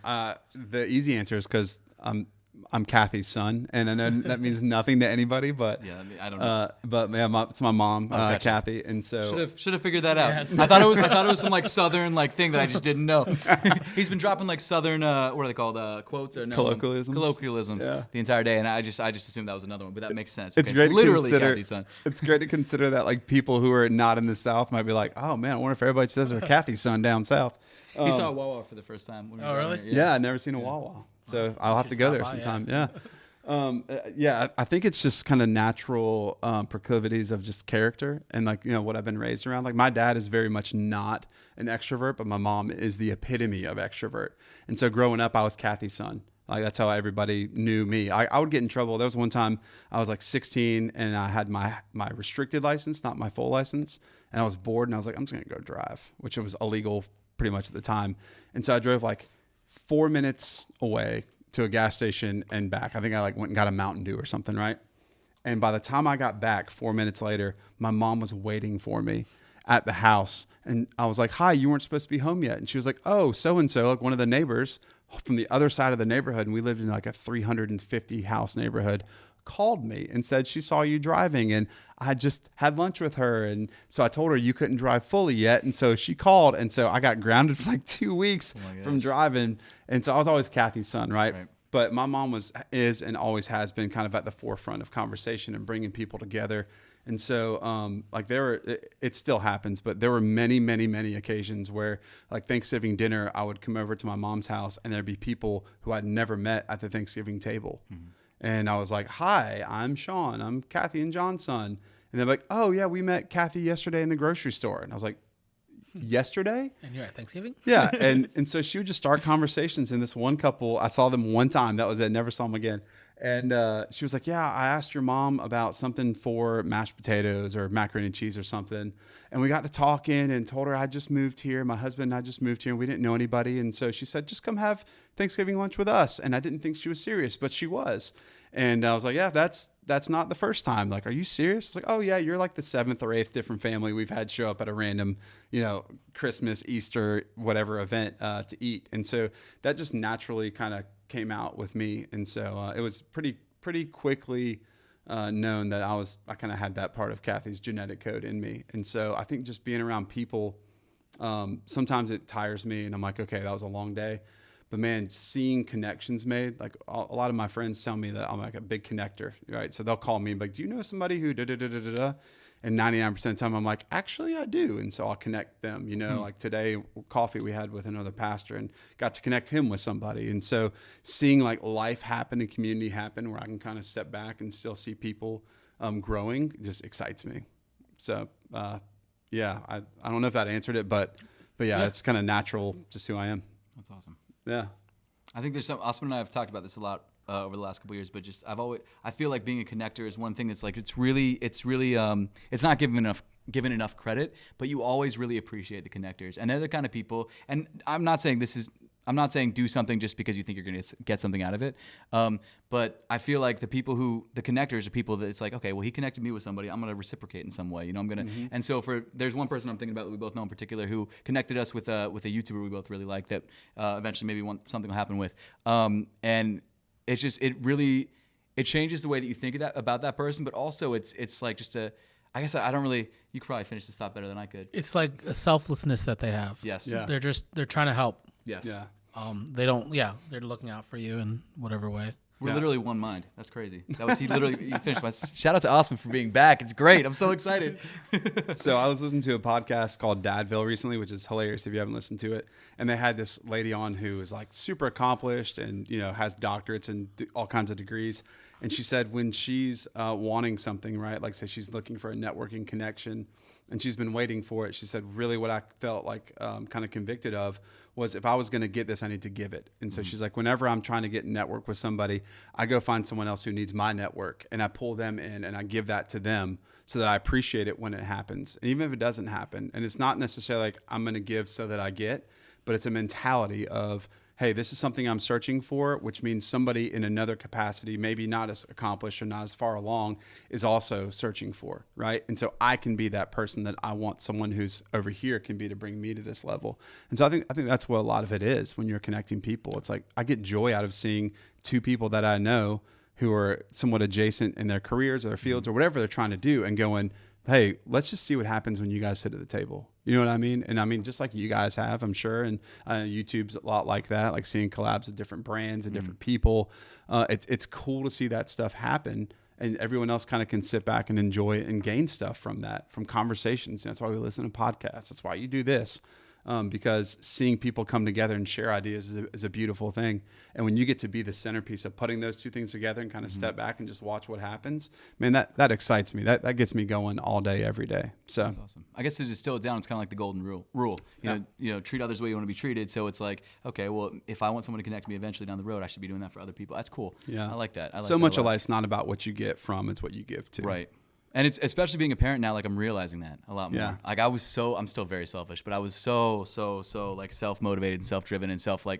the easy answer is because I'm I'm Kathy's son, and I know that means nothing to anybody, but Yeah, I don't know. but yeah, it's my mom, gotcha. Kathy, and so Should have figured that out. Yes. I thought it was some like Southern like thing that I just didn't know. He's been dropping like Southern what are they called, quotes or no, colloquialisms Yeah. the entire day, and I just assumed that was another one, but that makes sense. it's Okay, great it's literally to consider. Kathy's son. It's great to consider that like people who are not in the South might be like, oh man, I wonder if everybody says they're Kathy's son down south. He saw Wawa for the first time. When we Oh, were really? down there. Yeah, I've never seen a Wawa, so I'll have to should go stop there by, sometime. Yeah. I think it's just kind of natural proclivities of just character and like, you know, what I've been raised around. Like my dad is very much not an extrovert, but my mom is the epitome of extrovert. And so growing up, I was Kathy's son. Like that's how everybody knew me. I would get in trouble. There was one time I was like 16 and I had my restricted license, not my full license. And I was bored and I was like, I'm just going to go drive, which was illegal pretty much at the time. And so I drove like 4 minutes away to a gas station and back. I think I like went and got a Mountain Dew or something, right? And by the time I got back 4 minutes later, my mom was waiting for me at the house. And I was like, hi, you weren't supposed to be home yet. And she was like, oh, so-and-so, like one of the neighbors from the other side of the neighborhood, and we lived in like a 350 house neighborhood, called me and said she saw you driving, and I just had lunch with her, and so I told her you couldn't drive fully yet, and so she called, and so I got grounded for like 2 weeks from driving, and so I was always Kathy's son, right? But my mom is and always has been kind of at the forefront of conversation and bringing people together. And so, like it still happens, but there were many, many, many occasions where like Thanksgiving dinner, I would come over to my mom's house and there'd be people who I'd never met at the Thanksgiving table. Mm-hmm. And I was like, hi, I'm Sean. I'm Kathy and John's son. And they're like, oh yeah, we met Kathy yesterday in the grocery store. And I was like, yesterday? And you're at Thanksgiving? Yeah. And so she would just start conversations. And this one couple, I saw them one time. That was it. Never saw them again. And she was like, yeah, I asked your mom about something for mashed potatoes or macaroni and cheese or something. And we got to talking and told her I just moved here. My husband and I just moved here and we didn't know anybody. And so she said, just come have Thanksgiving lunch with us. And I didn't think she was serious, but she was. And I was like, yeah, that's not the first time. Like, are you serious? It's like, oh yeah, you're like the 7th or 8th different family we've had show up at a random, Christmas, Easter, whatever event to eat. And so that just naturally kind of came out with me. And so it was pretty quickly known that I kind of had that part of Kathy's genetic code in me. And so I think just being around people, sometimes it tires me and I'm like, okay, that was a long day. But man, seeing connections made, like a lot of my friends tell me that I'm like a big connector, right? So they'll call me like, do you know somebody who da-da-da-da-da-da? And 99% of the time I'm like, actually I do. And so I'll connect them, like today coffee we had with another pastor and got to connect him with somebody. And so seeing like life happen and community happen where I can kind of step back and still see people growing just excites me. So yeah, I don't know if that answered it, but yeah, it's kind of natural, just who I am. That's awesome. Yeah. I think there's Osman and I have talked about this a lot over the last couple of years, but just I feel like being a connector is one thing that's like it's really it's not given enough credit, but you always really appreciate the connectors, and they're the kind of people. And I'm not saying do something just because you think you're going to get something out of it. But I feel like the connectors are people that it's like, okay, well, he connected me with somebody. I'm going to reciprocate in some way. I'm going to, and so there's one person I'm thinking about that we both know in particular who connected us with a YouTuber we both really like that eventually maybe something will happen with. And it's just, it changes the way that you think about that person, but also it's like just I guess I don't really, you could probably finish this thought better than I could. It's like a selflessness that they have. Yes. Yeah. They're trying to help. Yes. Yeah. They're looking out for you in whatever way. We're literally one mind. That's crazy. He finished my shout out to Osman for being back. It's great. I'm so excited. So I was listening to a podcast called Dadville recently, which is hilarious if you haven't listened to it. And they had this lady on who is like super accomplished and, has doctorates and all kinds of degrees. And she said when she's wanting something, right, like say she's looking for a networking connection and she's been waiting for it. She said, really what I felt like kind of convicted of was if I was going to get this, I need to give it. And so she's like, whenever I'm trying to get network with somebody, I go find someone else who needs my network and I pull them in and I give that to them so that I appreciate it when it happens. And even if it doesn't happen, and it's not necessarily like I'm going to give so that I get, but it's a mentality of, hey, this is something I'm searching for, which means somebody in another capacity, maybe not as accomplished or not as far along, is also searching for, right? And so I can be that person that I want someone who's over here can be to bring me to this level. And so I think that's what a lot of it is when you're connecting people. It's like I get joy out of seeing two people that I know who are somewhat adjacent in their careers or their fields or whatever they're trying to do, and going, hey, let's just see what happens when you guys sit at the table. You know what I mean? And I mean, just like you guys have, I'm sure. And YouTube's a lot like that, like seeing collabs of different brands and different people. It's cool to see that stuff happen. And everyone else kind of can sit back and enjoy it and gain stuff from that, from conversations. That's why we listen to podcasts. That's why you do this. Because seeing people come together and share ideas is a beautiful thing. And when you get to be the centerpiece of putting those two things together and kind of step back and just watch what happens, man, that excites me. That gets me going all day, every day. So that's awesome. I guess to distill it down, it's kind of like the golden rule. You know, treat others the way you want to be treated. So it's like, okay, well, if I want someone to connect me eventually down the road, I should be doing that for other people. That's cool. Yeah, I like that. So much of life's not about what you get from; it's what you give to. Right. And it's especially being a parent now, like I'm realizing that a lot more. Yeah. Like I'm still very selfish, but I was so like self-motivated and self-driven and selfish.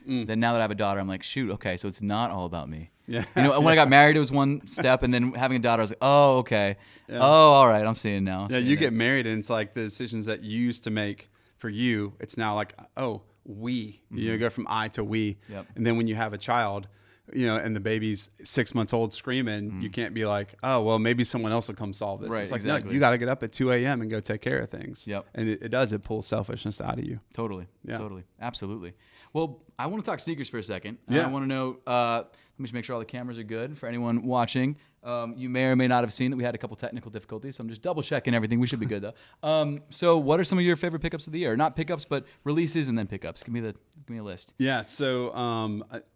Then now that I have a daughter, I'm like, shoot, okay, so it's not all about me. Yeah. You know, when I got married, it was one step, and then having a daughter, I was like, oh, okay. Yeah. Oh, all right, I'm seeing now. Yeah, you get married, and it's like the decisions that you used to make for you, it's now like, oh, we. You know, go from I to we. Yep. And then when you have a child, you know, and the baby's 6 months old screaming, you can't be like, oh, well, maybe someone else will come solve this. Right, it's like, exactly. no, you got to get up at 2 a.m. and go take care of things. Yep. And it pulls selfishness out of you. Totally. Yeah. Totally. Absolutely. Well, I want to talk sneakers for a second. Yeah. I want to know, let me just make sure all the cameras are good for anyone watching. You may or may not have seen that we had a couple technical difficulties, so I'm just double checking everything. We should be good though. So what are some of your favorite pickups of the year? Not pickups, but releases and then pickups. Give me a list. Yeah. So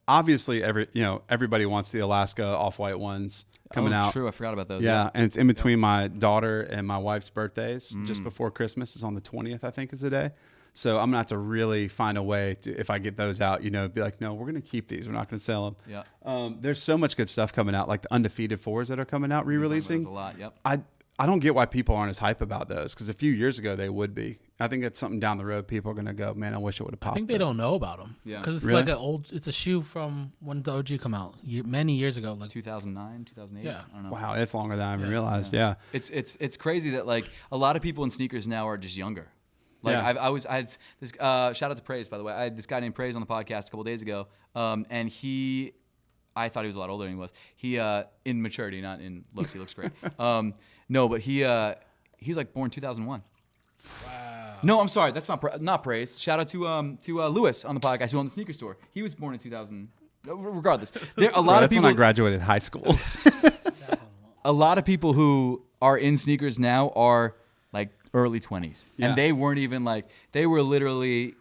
obviously everybody wants the Alaska Off-White ones coming out. True. I forgot about those. Yeah, and it's in between my daughter and my wife's birthdays, just before Christmas. It's on the 20th, I think, is the day. So I'm gonna have to really find a way to, if I get those out, be like, no, we're gonna keep these. We're not gonna sell them. Yeah. There's so much good stuff coming out, like the Undefeated 4s that are coming out, re-releasing. A lot. Yep. I don't get why people aren't as hype about those, because a few years ago they would be. I think it's something down the road people are gonna go, man, I wish it would have popped. I think they don't know about them. Yeah. Because it's Really? like it's a shoe from when the OG come out many years ago. Like 2009, 2008. Yeah. I don't know. Wow, it's longer than I even realized. Yeah. It's crazy that like a lot of people in sneakers now are just younger. Like Yeah. I had this shout out to Praise, by the way. I had this guy named Praise on the podcast a couple days ago, and I thought he was a lot older than he was. He in maturity, not in looks. He looks great. No, but he was like born 2001. Wow. No, I'm sorry. That's not Praise. Shout out to Lewis on the podcast who owned the sneaker store. He was born in 2000. Regardless, there a lot of That's people. when I graduated high school. A lot of people who are in sneakers now are like early 20s, Yeah. and they weren't even like they were literally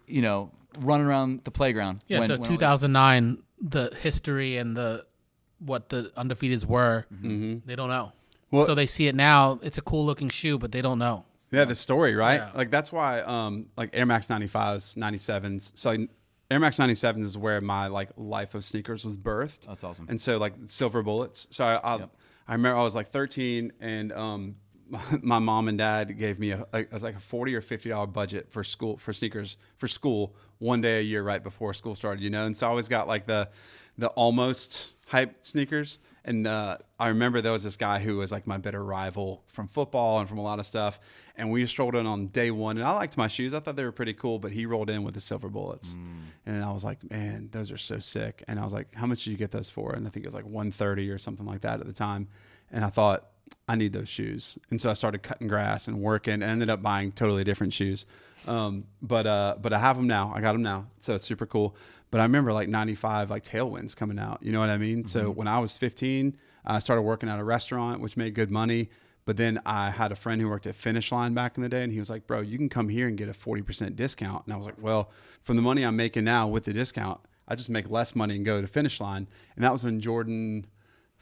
running around the playground. yeah, when, so 2009, the history and what the Undefeateds were, they don't know. Well- So they see it now. It's a cool looking shoe, but they don't know. Yeah, the story, right? Yeah. Like that's why, like Air Max 95s, 97s. So Air Max 97s is where my like life of sneakers was birthed. That's awesome. And so like silver bullets. So I remember I was like 13, and my mom and dad gave me a $40 or $50 budget for sneakers for school one day a year right before school started. And so I always got like the almost hype sneakers. And I remember there was this guy who was like my bitter rival from football and from a lot of stuff. And we strolled in on day one, and I liked my shoes. I thought they were pretty cool, but he rolled in with the silver bullets. And I was like, man, those are so sick. And I was like, how much did you get those for? And I think it was like $130 or something like that at the time. And I thought, I need those shoes. And so I started cutting grass and working, and ended up buying totally different shoes. But I have them now. I got them now. So it's super cool. But I remember like 95, like Tailwinds coming out. You know what I mean? So when I was 15, I started working at a restaurant, which made good money. But then I had a friend who worked at Finish Line back in the day, and he was like, bro, you can come here and get a 40% discount. And I was like, well, from the money I'm making now with the discount, I just make less money and go to Finish Line. And that was when Jordan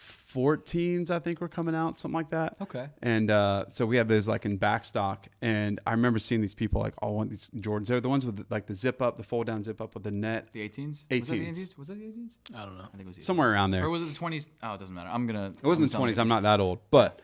14s, I think, were coming out, something like that. Okay. And so we had those like in back stock. And I remember seeing these people like all want these Jordans. They're the ones with like the zip up, the fold down zip up with the net. The 18s? 18s. Was that the 18s? I don't know. I think it was the 18s. Somewhere around there. Or was it the 20s? Oh, it doesn't matter. It wasn't the 20s. I'm not that old. But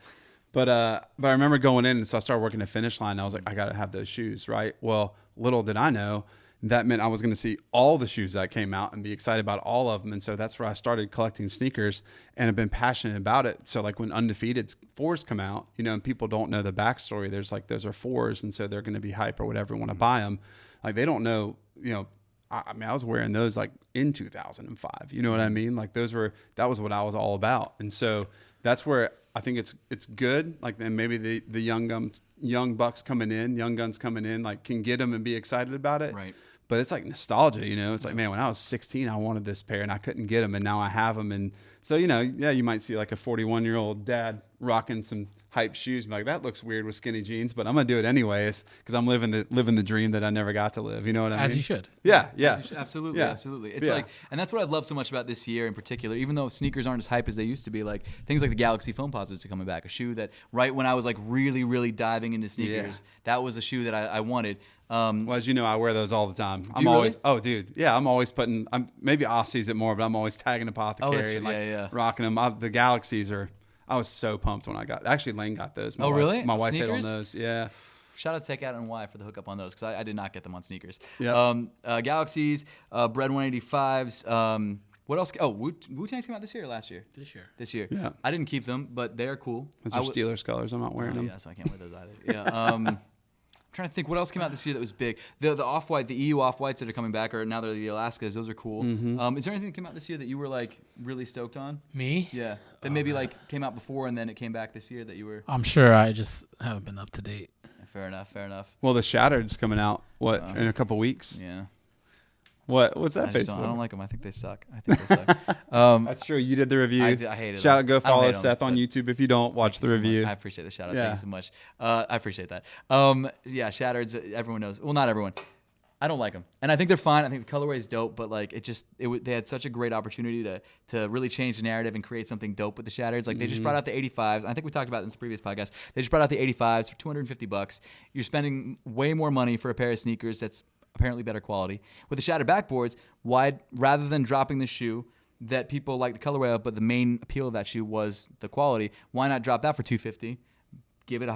I remember going in, and so I started working at Finish Line. And I was like, I got to have those shoes, right? Well, little did I know, that meant I was going to see all the shoes that came out and be excited about all of them. And so that's where I started collecting sneakers and have been passionate about it. So like when Undefeated 4s come out, you know, and people don't know the backstory, there's like, those are 4s. And so they're going to be hype or whatever, want to buy them. Like they don't know, you know, I mean, I was wearing those like in 2005, you know what I mean? Like that was what I was all about. And so that's where I think it's good. Like, and maybe the young bucks coming in, young guns coming in, like can get them and be excited about it. Right. But it's like nostalgia, you know, it's like, man, when I was 16, I wanted this pair and I couldn't get them. And now I have them. And so, you know, yeah, you might see like a 41-year-old dad rocking some hype shoes and be like, that looks weird with skinny jeans, but I'm going to do it anyways. Cause I'm living the dream that I never got to live. You know what I mean? As you should. Yeah. Yeah. Absolutely. Yeah. Absolutely. It's Yeah. like, and that's what I love so much about this year in particular, even though sneakers aren't as hype as they used to be, like things like the Galaxy Foam Posits are coming back, a shoe that right when I was like really, really diving into sneakers, that was a shoe that I wanted. Well, as you know, I wear those all the time. I'm you always, really? oh, dude, yeah, I'm always maybe Aussie's it more, but I'm always tagging Apothecary and like rocking them. The Galaxies I was so pumped when I got. Actually, Lane got those. Really? My wife hit on Sneakers? those. Yeah. Shout out to Take Out and Y for the hookup on those because I did not get them on sneakers. Yep. Galaxies, Bread 185s. What else? Oh, Wu-Tang's came out this year or last year? This year. Yeah. I didn't keep them, but they are cool. Those are Steelers colors. I'm not wearing them. Yeah, so I can't wear those either. Yeah. I'm trying to think what else came out this year that was big. The off-white, the EU off-whites that are coming back, or now they're the Alaskas. Those are cool. Is there anything that came out this year that you were like really stoked on? Me? Yeah. That maybe like came out before and then it came back this year that you were. I'm sure I just haven't been up to date. Fair enough. Well, the Shattered's coming out in a couple weeks. Yeah. What's that face? I don't like them. I think they suck. That's true. You did the review. I hate it. Shout out, go follow hate Seth on YouTube if you don't watch the review. I appreciate the shout out. Yeah. Thank you so much. I appreciate that. Yeah, Shattered's. Everyone knows. Well, not everyone. I don't like them, and I think they're fine. I think the colorway is dope, but like they had such a great opportunity to really change the narrative and create something dope with the Shattereds. Like they just brought out the 85s. I think we talked about this in the previous podcast. They just brought out the 85s for $250. You're spending way more money for a pair of sneakers that's apparently better quality. With the Shattered backboards, rather than dropping the shoe that people like the colorway of, but the main appeal of that shoe was the quality, why not drop that for $250?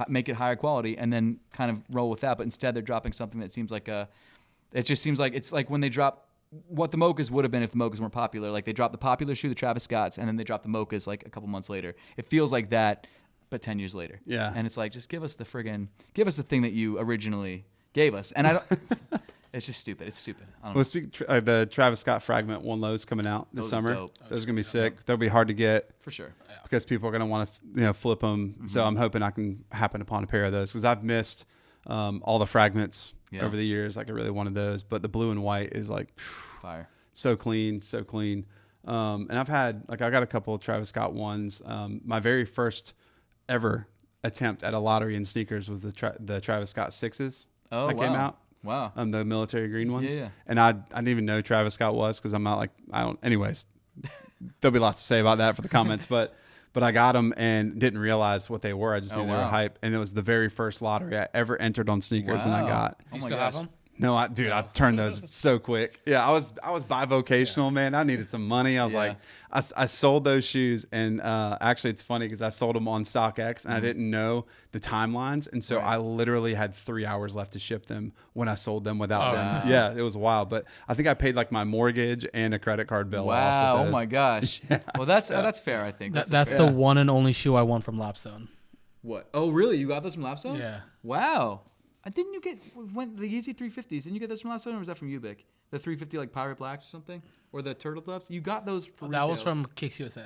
Make it higher quality, and then kind of roll with that. But instead, they're dropping something that seems like it just seems like it's like when they drop what the Mochas would have been if the Mochas weren't popular. Like they dropped the popular shoe, the Travis Scotts, and then they dropped the Mochas like a couple months later. It feels like that, but 10 years later. Yeah. And it's like, just give us the thing that you originally gave us. And I don't. It's just stupid. It's stupid. I don't know. The Travis Scott Fragment 1 lows coming out this Those are summer. dope. Those are gonna be sick. They'll be hard to get For sure. because people are gonna want to flip them. So I'm hoping I can happen upon a pair of those because I've missed all the fragments over the years. Like I really wanted those, but the blue and white is like Fire. so clean. And I've had I got a couple of Travis Scott ones. My very first ever attempt at a lottery in sneakers was the Travis Scott 6s that came out. Wow. The military green ones. Yeah. And I didn't even know Travis Scott was because I'm not like, anyways, there'll be lots to say about that for the comments, but I got them and didn't realize what they were. I just knew they were hype. And it was the very first lottery I ever entered on sneakers and I got. Do you still have them? No, I turned those so quick. Yeah, I was bivocational, man. I needed some money. I was like, I sold those shoes, and actually, it's funny because I sold them on StockX, and I didn't know the timelines, and so I literally had 3 hours left to ship them when I sold them without them. Yeah, it was wild, but I think I paid like my mortgage and a credit card bill. Wow! Off with Oh my gosh! Well, that's fair. I think That's the one and only shoe I won from Lapstone. What? Oh, really? You got those from Lapstone? Yeah. Wow. Didn't you get the Yeezy 350s? Didn't you get those from Lapstone, or was that from Ubik? The 350 like Pirate Blacks or something, or the Turtle Doves? You got those from That was from Kicks USA.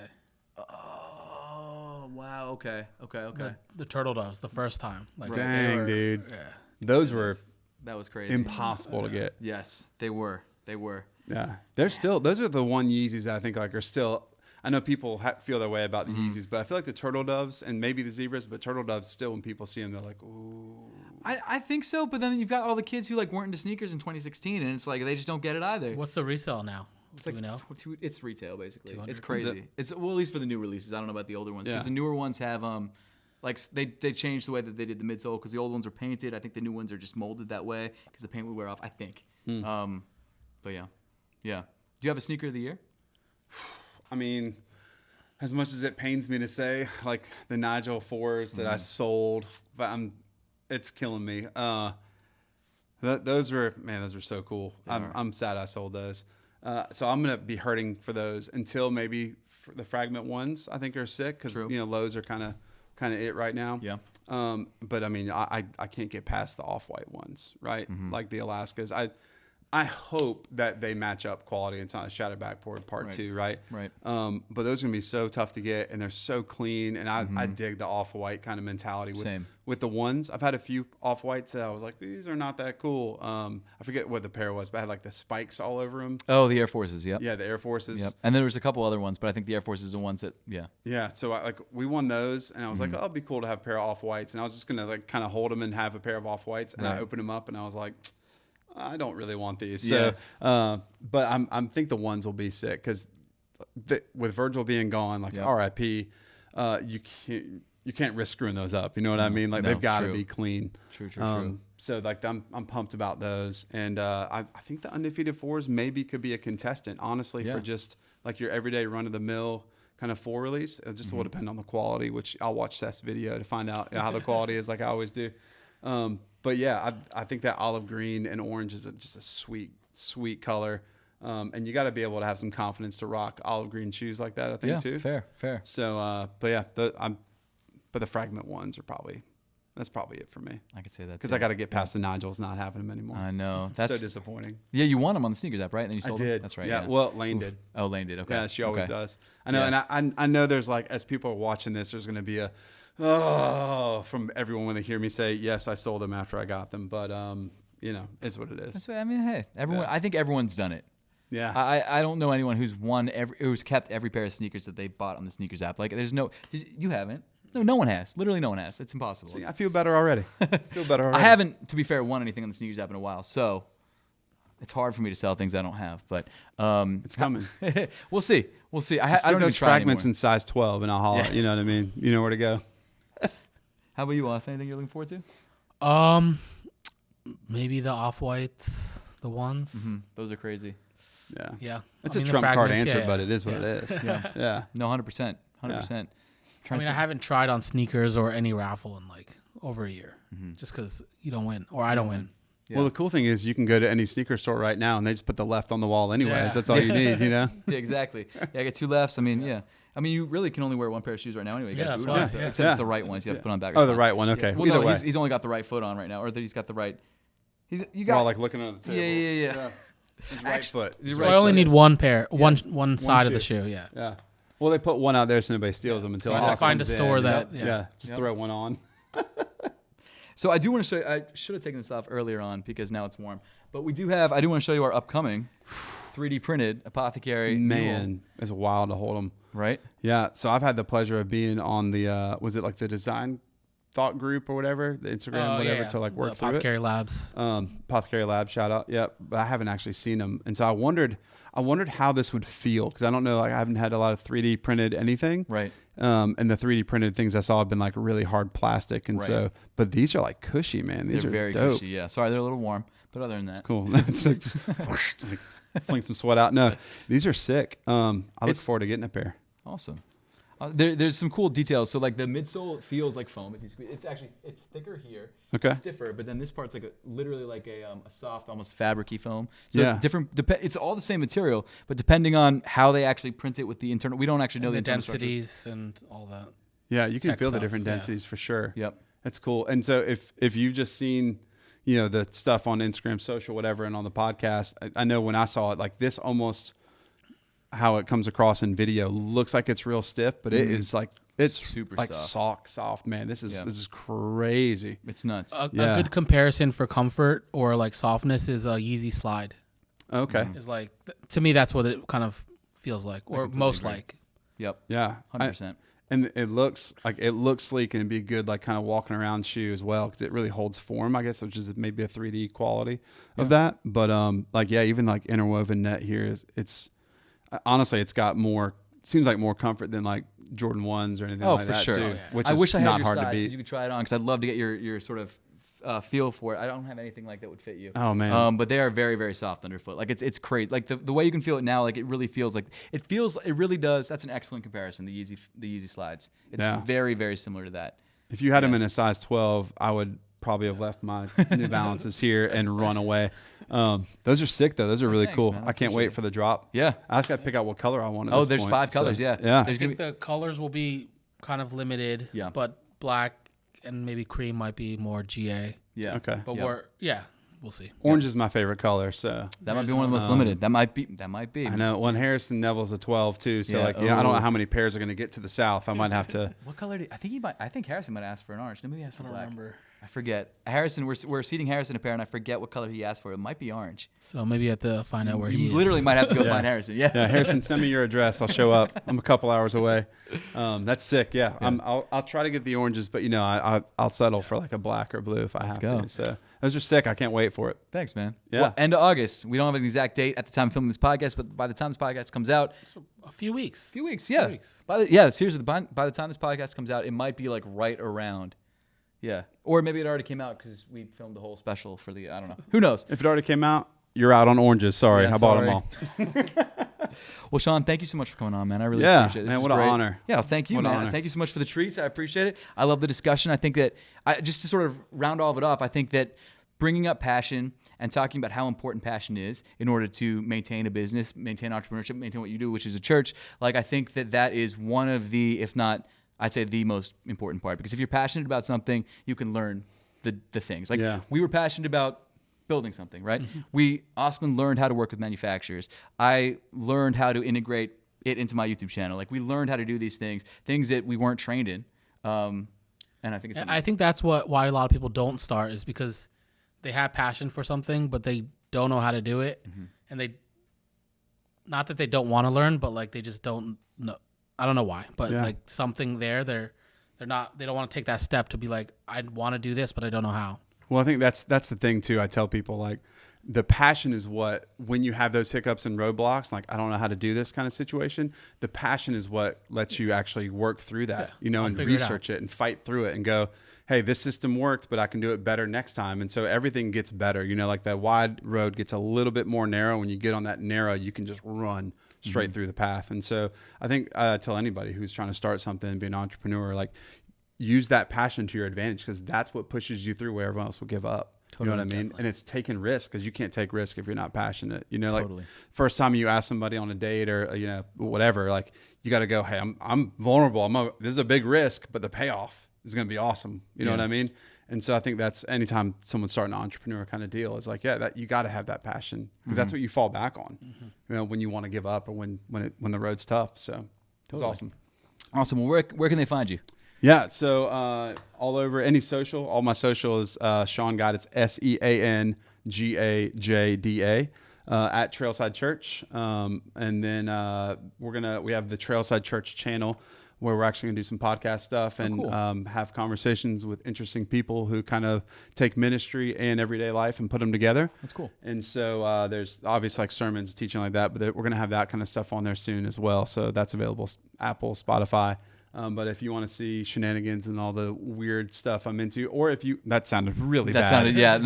Oh wow. Okay. The Turtle Doves, the first time. Like Dang, dude. Yeah. Those were That was crazy. impossible to get. Yes, they were. Yeah, they're still. Those are the one Yeezys that I think like are still. I know people feel their way about the Yeezys, but I feel like the Turtle Doves and maybe the Zebras, but Turtle Doves still, when people see them, they're like, ooh. I think so, but then you've got all the kids who like weren't into sneakers in 2016, and it's like they just don't get it either. What's the resale now? It's like Do we know? it's retail basically. 200? It's crazy. It's well, at least for the new releases. I don't know about the older ones because the newer ones have like they changed the way that they did the midsole because the old ones were painted. I think the new ones are just molded that way because the paint would wear off. I think. But yeah. Do you have a sneaker of the year? I mean, as much as it pains me to say, like the Nigel 4s that I sold, but it's killing me. Those were so cool. I'm sad I sold those. So I'm gonna be hurting for those until maybe the fragment ones I think are sick because lows are kind of it right now. Yeah. But I mean I can't get past the off-white ones, right? Like the Alaskas. I hope that they match up quality. It's not a shattered backboard part 2, right? Right. But those are gonna be so tough to get, and they're so clean. And I dig the off-white kind of mentality with the ones. I've had a few off-whites that I was like, these are not that cool. I forget what the pair was, but I had like the spikes all over them. Oh, the Air Forces. Yep. Yeah, the Air Forces. Yep. And there was a couple other ones, but I think the Air Forces are the ones that Yeah. So we won those, and I was like, oh, it'd be cool to have a pair of off-whites, and I was just gonna like kind of hold them and have a pair of off-whites, and I opened them up, and I was like, I don't really want these. Yeah. So, but I think the ones will be sick because with Virgil being gone, like RIP, you can't risk screwing those up. You know what I mean? Like they've got to be clean. True. So like I'm pumped about those, and I think the undefeated 4s maybe could be a contestant, honestly, for just like your everyday run of the mill kind of 4 release. It just will depend on the quality, which I'll watch Seth's video to find out how the quality is, like I always do. But yeah, I think that olive green and orange is just a sweet color. And you got to be able to have some confidence to rock olive green shoes like that, I think, too. Fair. So, but yeah, but the fragment ones that's probably it for me. I could say that because I got to get past the Nigels not having them anymore. I know. That's so disappointing. Yeah, you won them on the sneakers app, right? And then you sold I did. them? That's right. Yeah. Well, Lane did. Oh, Lane did. Okay. Yeah, she always does. I know, and I know there's like, as people are watching this, there's going to be from everyone when they hear me say, yes, I sold them after I got them. But, it's what it is. That's what, I mean, hey, everyone. I think everyone's done it. Yeah. I don't know anyone who's who's kept every pair of sneakers that they bought on the sneakers app. Like, there's you haven't. No one has. Literally no one has. It's impossible. See, I feel better already. I haven't, to be fair, won anything on the sneakers app in a while. So it's hard for me to sell things I don't have. But it's coming. We'll see. I don't those try fragments anymore. in size 12 and I'll holler. You know what I mean? You know where to go. How about you, Austin? Anything you're looking forward to? Maybe the off-whites, the ones. Those are crazy. Yeah. It's a trump card answer, but it is what it is. Yeah. No, 100%. 100%. I mean, I haven't tried on sneakers or any raffle in like over a year, just because you don't win or I don't win. Yeah. Well, the cool thing is you can go to any sneaker store right now and they just put the left on the wall anyways. Yeah. That's all you need, you know? Yeah, exactly. Yeah, I got 2 lefts. I mean, I mean, you really can only wear 1 pair of shoes right now anyway. You that's why. So. Except it's the right ones. You have to put on backwards. Oh, the right one. Okay. Well, either no, way. he's only got the right foot on right now, or that he's got the right. Well, like looking at the table. Yeah. His right foot. So I only need one pair, one side of the shoe. Yeah. Well, they put one out there so nobody steals them until I have to find a store that. Just throw one on. So I do want to show you, I should have taken this off earlier on because now it's warm. But I do want to show you our upcoming 3D printed APTHCRY. Man, it's wild to hold them. Right? Yeah. So I've had the pleasure of being on the, was it like the design thought group or whatever, the Instagram, to like work through it. APTHCRY Labs. APTHCRY Labs, shout out. Yep. But I haven't actually seen them. And so I wondered how this would feel because I don't know, like I haven't had a lot of 3D printed anything. Right. And the 3D printed things I saw have been like really hard plastic. And so, but these are like cushy, man. They're very dope. cushy. Yeah. Sorry, they're a little warm, but other than that. It's cool. It's like fling some sweat out. No, these are sick. I look forward to getting a pair. Awesome. There's some cool details. So like the midsole feels like foam. If you squeeze, it's thicker here. Okay. It's stiffer, but then this part's like literally like a soft, almost fabric-y foam. So it's all the same material, but depending on how they actually print it with the internal, we don't actually know the densities structures. and all that. Yeah, you can feel the different densities for sure. Yep. That's cool. And so if you've just seen, the stuff on Instagram, social, whatever, and on the podcast, I know when I saw it, like this almost how it comes across in video looks like it's real stiff, but it is like it's super like soft, man. This is crazy. It's nuts. A good comparison for comfort or like softness is a Yeezy Slide. Okay. Is like to me that's what it kind of feels like, or most like. Yep. Yeah. 100%. And it looks sleek and it'd be good like kind of walking around shoe as well because it really holds form, I guess, which is maybe a 3D quality of that. But even like interwoven net here it's honestly it's got seems like more comfort than like Jordan 1s or anything like that too. Oh, yeah. Which I is wish I had not your hard size to beat. because you could try it on because I'd love to get your sort of feel for it. I don't have anything like that would fit you. Oh man. But they are very, very soft underfoot. Like it's crazy. Like the way you can feel it now, like it really feels like it really does. That's an excellent comparison. The Yeezy Slides. It's very, very similar to that. If you had them in a size 12, I would probably have left my New Balances here and run away. Those are sick though. Those are really thanks, cool. man. I I can't wait for the drop. Yeah. I just got to pick out what color I want. At Oh, this there's point. 5 colors. So, Yeah. yeah. There's I gonna think be, the colors will be kind of limited. Yeah. But black and maybe cream might be more GA. yeah. Okay. But we'll see. Orange is my favorite color, so That might be one of the most limited. That might be. I know. Well, and Harrison Neville's a 12 too, so Yeah, I don't oh. know how many pairs are going to get to the south. I might have to. What color? I think Harrison might ask for an orange. No, maybe he asked for I don't black. remember. I forget. Harrison, we're seating Harrison a pair, and I forget what color he asked for. It might be orange. So maybe you have to find out where he You is. literally might have to go Yeah. find Harrison. Yeah. Yeah, Harrison, send me your address. I'll show up. I'm a couple hours away. That's sick. Yeah, I'll try to get the oranges, but I'll settle for like a black or blue if I have go. to. So those are sick. I can't wait for it. Thanks, man. Yeah. Well, end of August. We don't have an exact date at the time of filming this podcast, but by the time this podcast comes out, A few weeks. few weeks, yeah. weeks. Seriously, by the time this podcast comes out, it might be like right around. Yeah. Or maybe it already came out because we filmed the whole special for the, I don't know. Who knows? If it already came out, you're out on oranges. Sorry, Yeah, I bought sorry. them all. Well, Sean, thank you so much for coming on, man. I really Yeah, appreciate it. This man, is what an great. honor. Yeah, thank you, What an man. honor. Thank you so much for the treats. I appreciate it. I love the discussion. I think that, just to sort of round all of it off, I think that bringing up passion and talking about how important passion is in order to maintain a business, maintain entrepreneurship, maintain what you do, which is a church, like I think that is one of the, if not, I'd say the most important part. Because if you're passionate about something, you can learn the things. Like Yeah. we were passionate about building something, right? Osman learned how to work with manufacturers. I learned how to integrate it into my YouTube channel. Like we learned how to do these things that we weren't trained in. And I think it's I think that's why a lot of people don't start is because they have passion for something, but they don't know how to do it. And they, not that they don't want to learn, but like they just don't know. I don't know why, but Yeah. like something there, they don't want to take that step to be like, I want to do this, but I don't know how. Well, I think that's the thing too. I tell people like the passion is what, when you have those hiccups and roadblocks, like I don't know how to do this kind of situation, the passion is what lets you actually work through that, I'll and figure it research it and fight through it and go, hey, this system worked, but I can do it better next time. And so everything gets better, like that wide road gets a little bit more narrow. When you get on that narrow, you can just run straight through the path. And so I think I tell anybody who's trying to start something and be an entrepreneur, like use that passion to your advantage, because that's what pushes you through where everyone else will give up. You know what I mean? Definitely. And it's taking risk, because you can't take risk if you're not passionate. Totally. Like first time you ask somebody on a date or whatever, like you got to go, hey, I'm vulnerable. This is a big risk, but the payoff is going to be awesome. You know what I mean? And so I think that's anytime someone's starting an entrepreneur kind of deal, is like, that you got to have that passion, because that's what you fall back on, when you want to give up or when the road's tough. So it's awesome. awesome. Well, where can they find you? Yeah, so all over any social, all my social is Sean Gajda. It's SeanGajda at Trailside Church, and then we have the Trailside Church channel where we're actually gonna do some podcast stuff and have conversations with interesting people who kind of take ministry and everyday life and put them together. That's cool. And so there's obviously like sermons, teaching like that, but we're gonna have that kind of stuff on there soon as well. So that's available, Apple, Spotify. But if you want to see shenanigans and all the weird stuff I'm into, or that sounded really bad. That sounded, yeah.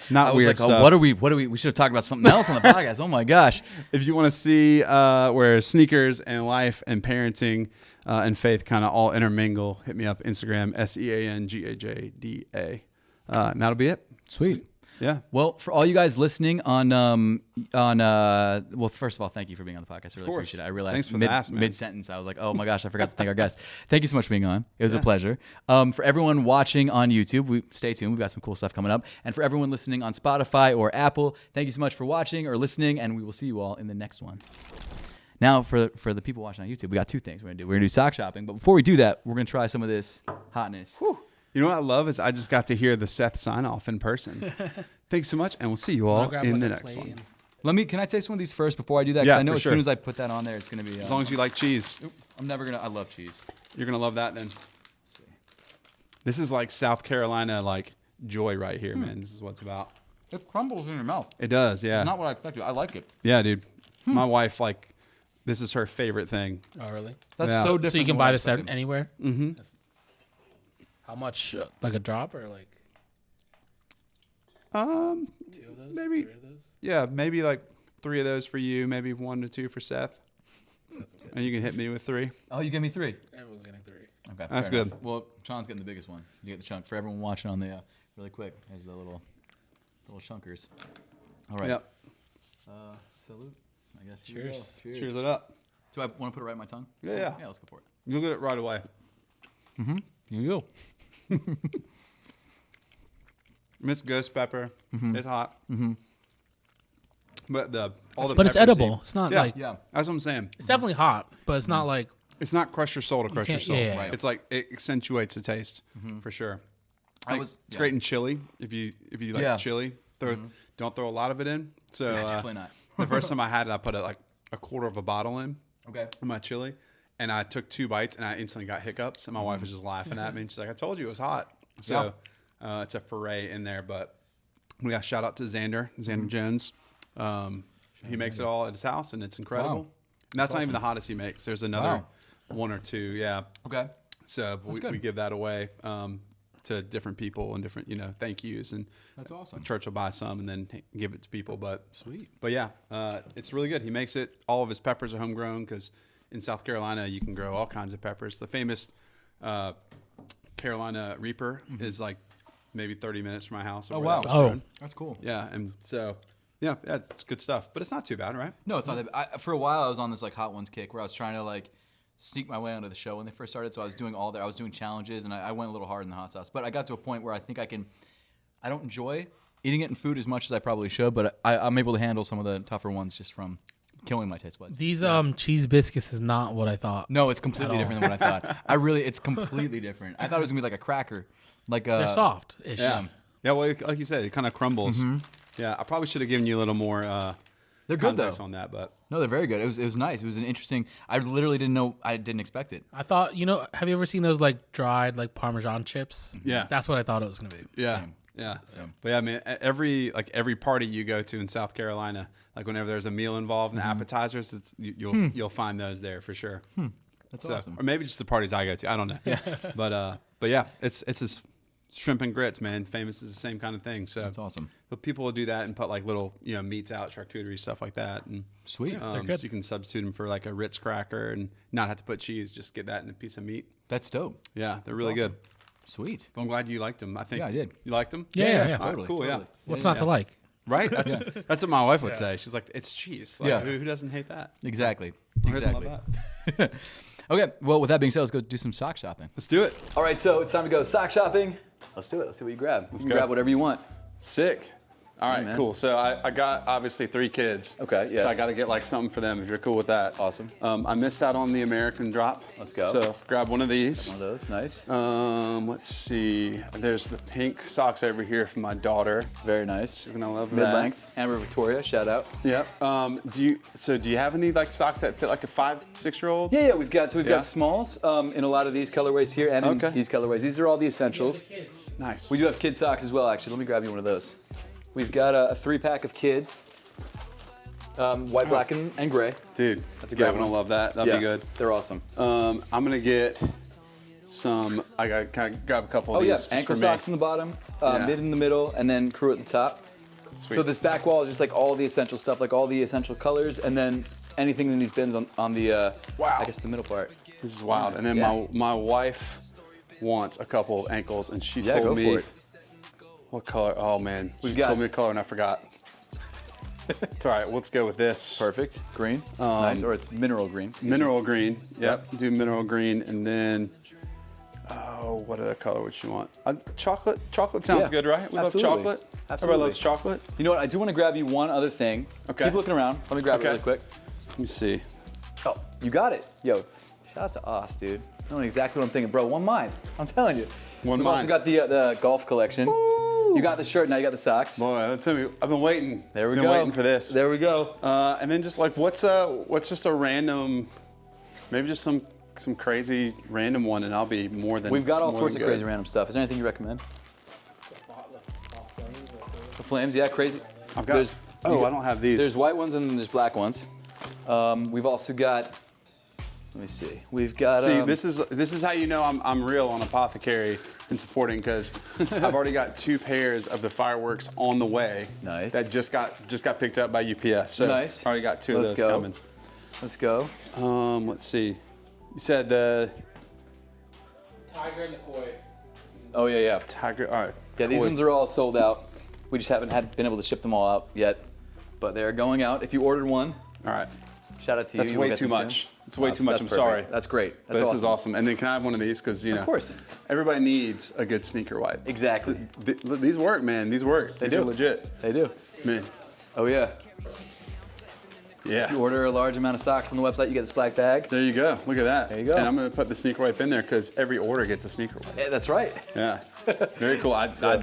Not I was weird like, stuff. what are we, we should have talked about something else on the podcast. Oh my gosh. If you want to see where sneakers and life and parenting and faith kind of all intermingle, hit me up, Instagram, SeanGajda. And that'll be it. Sweet. Yeah. Well, for all you guys listening well, first of all, thank you for being on the podcast. I really course. appreciate it. I realized Thanks for the ask, man. mid-sentence, I was like, oh my gosh, I forgot to thank our guest. Thank you so much for being on. It was a pleasure. For everyone watching on YouTube, stay tuned. We've got some cool stuff coming up. And for everyone listening on Spotify or Apple, thank you so much for watching or listening, and we will see you all in the next one. Now, for the people watching on YouTube, we got two things we're going to do. We're going to do sock shopping, but before we do that, we're going to try some of this hotness. Whew. You know what I love is I just got to hear the Seth sign off in person. Thanks so much, and we'll see you all in the next one. Can I taste one of these first before I do that? 'Cause Yeah, I know for as sure. soon as I put that on there, it's going to be... As long as you like cheese, I love cheese. you're gonna love that. Then this is like South Carolina, like joy right here, man. This is what it's about. It crumbles in your mouth. It does, yeah. Not what I expected. I like it. Yeah, dude. My wife, like, this is her favorite thing. Oh, really? That's Yeah. so different. So you can than buy what I this expected. anywhere? Mm-hmm. How much? Like a drop or like two of those? Maybe. 3 of those? Yeah, maybe like 3 of those for you, maybe 1 to 2 for Seth. And you can hit me with 3. Oh, you gave me 3. Everyone's getting 3. Okay, That's fair good. enough. Well, Sean's getting the biggest one. You get the chunk for everyone watching on the really quick. There's the little chunkers. All right. Yep. Salute. I guess. Cheers. Cheers it up. Do I want to put it right in my tongue? Yeah. Yeah, let's go for it. You'll get it right away. Here you go. It's ghost pepper. It's hot. But all the But it's peppers edible. It's not like Yeah. That's what I'm saying. it's definitely hot, but it's not like It's not crush your soul to crush your can't- soul. yeah, yeah, Right. It's like it accentuates the taste for sure. It's great in chili. If you like Yeah. chili, don't throw a lot of it in. So Definitely not. the first time I had it, I put like a quarter of a bottle in Okay. my chili, and I took 2 bites and I instantly got hiccups. And my wife was just laughing at me. And she's like, "I told you it was hot." So it's a foray in there, but we got shout out to Xander Jones. He makes it all at his house, and it's incredible. Wow. And that's not even the hottest he makes. There's another one or two, yeah. Okay. So we give that away to different people and different, thank yous. And That's awesome. the church will buy some and then give it to people. But Sweet. But yeah, it's really good. He makes it. All of his peppers are homegrown because in South Carolina you can grow all kinds of peppers. The famous Carolina Reaper is like maybe 30 minutes from my house. Oh, where wow. that was Oh. grown. That's cool. Yeah, and so yeah, it's good stuff. But it's not too bad, right? No, it's not that. For a while, I was on this like Hot Ones kick where I was trying to like sneak my way onto the show when they first started. So I was doing I was doing challenges, and I went a little hard in the hot sauce. But I got to a point where I think I don't enjoy eating it in food as much as I probably should. But I'm able to handle some of the tougher ones just from killing my taste buds. these cheese biscuits is not what I thought. No, it's completely different than what I thought. It's completely different. I thought it was gonna be like a cracker, like They're soft-ish. Yeah. Yeah, well, like you said, it kind of crumbles. Yeah, I probably should have given you a little more They're good though. context on that, but No, they're very good. It was nice. It was an interesting. I literally didn't know. I didn't expect it. I thought, have you ever seen those like dried like Parmesan chips? Yeah. That's what I thought it was gonna be. yeah, Same. yeah. But yeah, I mean, every party you go to in South Carolina, like whenever there's a meal involved in appetizers, you'll find those there for sure. That's So, awesome. or maybe just the parties I go to. I don't know. But yeah, it's just shrimp and grits, man. Famous is the same kind of thing. So That's awesome. But people will do that and put like little meats out, charcuterie stuff like that, and Sweet. they're good. so you can substitute them for like a Ritz cracker and not have to put cheese. Just get that in a piece of meat. That's dope. Yeah, they're really awesome. good. Sweet. But I'm glad you liked them. I think Yeah, I did. You liked them? Yeah. All right, Totally. cool. Totally. Yeah. What's not to like? Right. That's what my wife would say. She's like, it's cheese. Like, Yeah. Who doesn't hate that? Exactly. Who doesn't love Exactly. that? Okay. Well, with that being said, let's go do some sock shopping. Let's do it. All right. So it's time to go sock shopping. Let's do it. Let's see what you grab. You can go. grab whatever you want. Sick. All right, man. cool. So I got obviously 3 kids. Okay, yes. So I got to get like something for them if you're cool with that. Awesome. I missed out on the American drop. Let's go. So grab one of these. One of those. Nice. Let's see. There's the pink socks over here for my daughter. Very nice. She's gonna love that. Mid-length. Amber Victoria. Shout out. Yep. Do you have any like socks that fit like a 5-6-year-old? Yeah. We've got Yeah. got smalls in a lot of these colorways here and in Okay. these colorways. These are all the essentials. Nice. We do have kid socks as well, actually. Let me grab you one of those. We've got a 3-pack of kids. White, black, and gray. Dude, That's a yeah, great I'm gonna one. love that. That'd be good. They're awesome. I'm gonna get some. I gotta kind of grab a couple of Oh, these. yeah. just Ankle for me. socks in the bottom, Yeah. mid in the middle, and then crew at the top. Sweet. So this back wall is just like all the essential stuff, like all the essential colors, and then anything in these bins on the, Wow. I guess the middle part. This is wild. And then Yeah. my wife wants a couple of ankles, and she Yeah, told go me for it. what color. Oh man, We've she got- told me the color and I forgot. It's all right. Let's go with this. Perfect. Green. Nice. Or it's mineral green. Mineral green. Yep. Do mineral green, and then what other color would you want? Chocolate. Chocolate sounds Yeah, good, right? We absolutely. love chocolate. Absolutely. Everybody loves chocolate. You know what? I do want to grab you one other thing. Okay. Keep looking around. Let me grab it Okay. really quick. Let me see. Oh, you got it. Yo, shout out to Os, dude. I know exactly what I'm thinking, bro. One mine. I'm telling you. One We've also mine. got the golf collection. You got the shirt, now you got the socks. Boy, that's me. I've been waiting. There we been go. Waiting for this. There we go. And then just like what's just a random, maybe just some crazy random one, and I'll be more than. We've got all more sorts than of good. crazy random stuff. Is there anything you recommend? The flames, yeah, crazy. I've got. I don't have these. There's white ones and then there's black ones. We've also got. Let me see. We've got. See, this is how you know I'm real on APTHCRY and supporting, because I've already got 2 pairs of the fireworks on the way. Nice. That just got picked up by UPS. So Nice. Already got 2 Let's of those go. coming. Let's go. Let's see. You said the Tiger and the koi. Oh yeah, yeah. tiger. All right. Yeah, these ones are all sold out. We just haven't been able to ship them all out yet, but they're going out. If you ordered one, All right. shout out to you. That's You'll way get too them soon. much. It's way too much. That's I'm perfect. sorry. That's great. But That's this is awesome. And then can I have one of these? Because, Of course. everybody needs a good sneaker wipe. Exactly. These work, man. These work. These do. are legit. They do. Man. Oh, yeah. Yeah. If you order a large amount of socks on the website, you get this black bag. There you go. Look at that. There you go. And I'm going to put the sneaker wipe in there because every order gets a sneaker wipe. Yeah, that's right. Yeah. Very cool.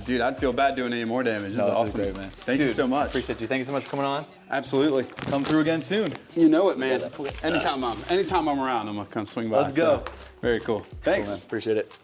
Dude, I'd feel bad doing any more damage. This is this is awesome. great, man. Thank you Dude, so much. Appreciate you. Thank you so much for coming on. Absolutely. Come through again soon. You know it, man. Anytime I'm around, I'm going to come swing by. Let's go. Very cool. Thanks. Cool, man. Appreciate it.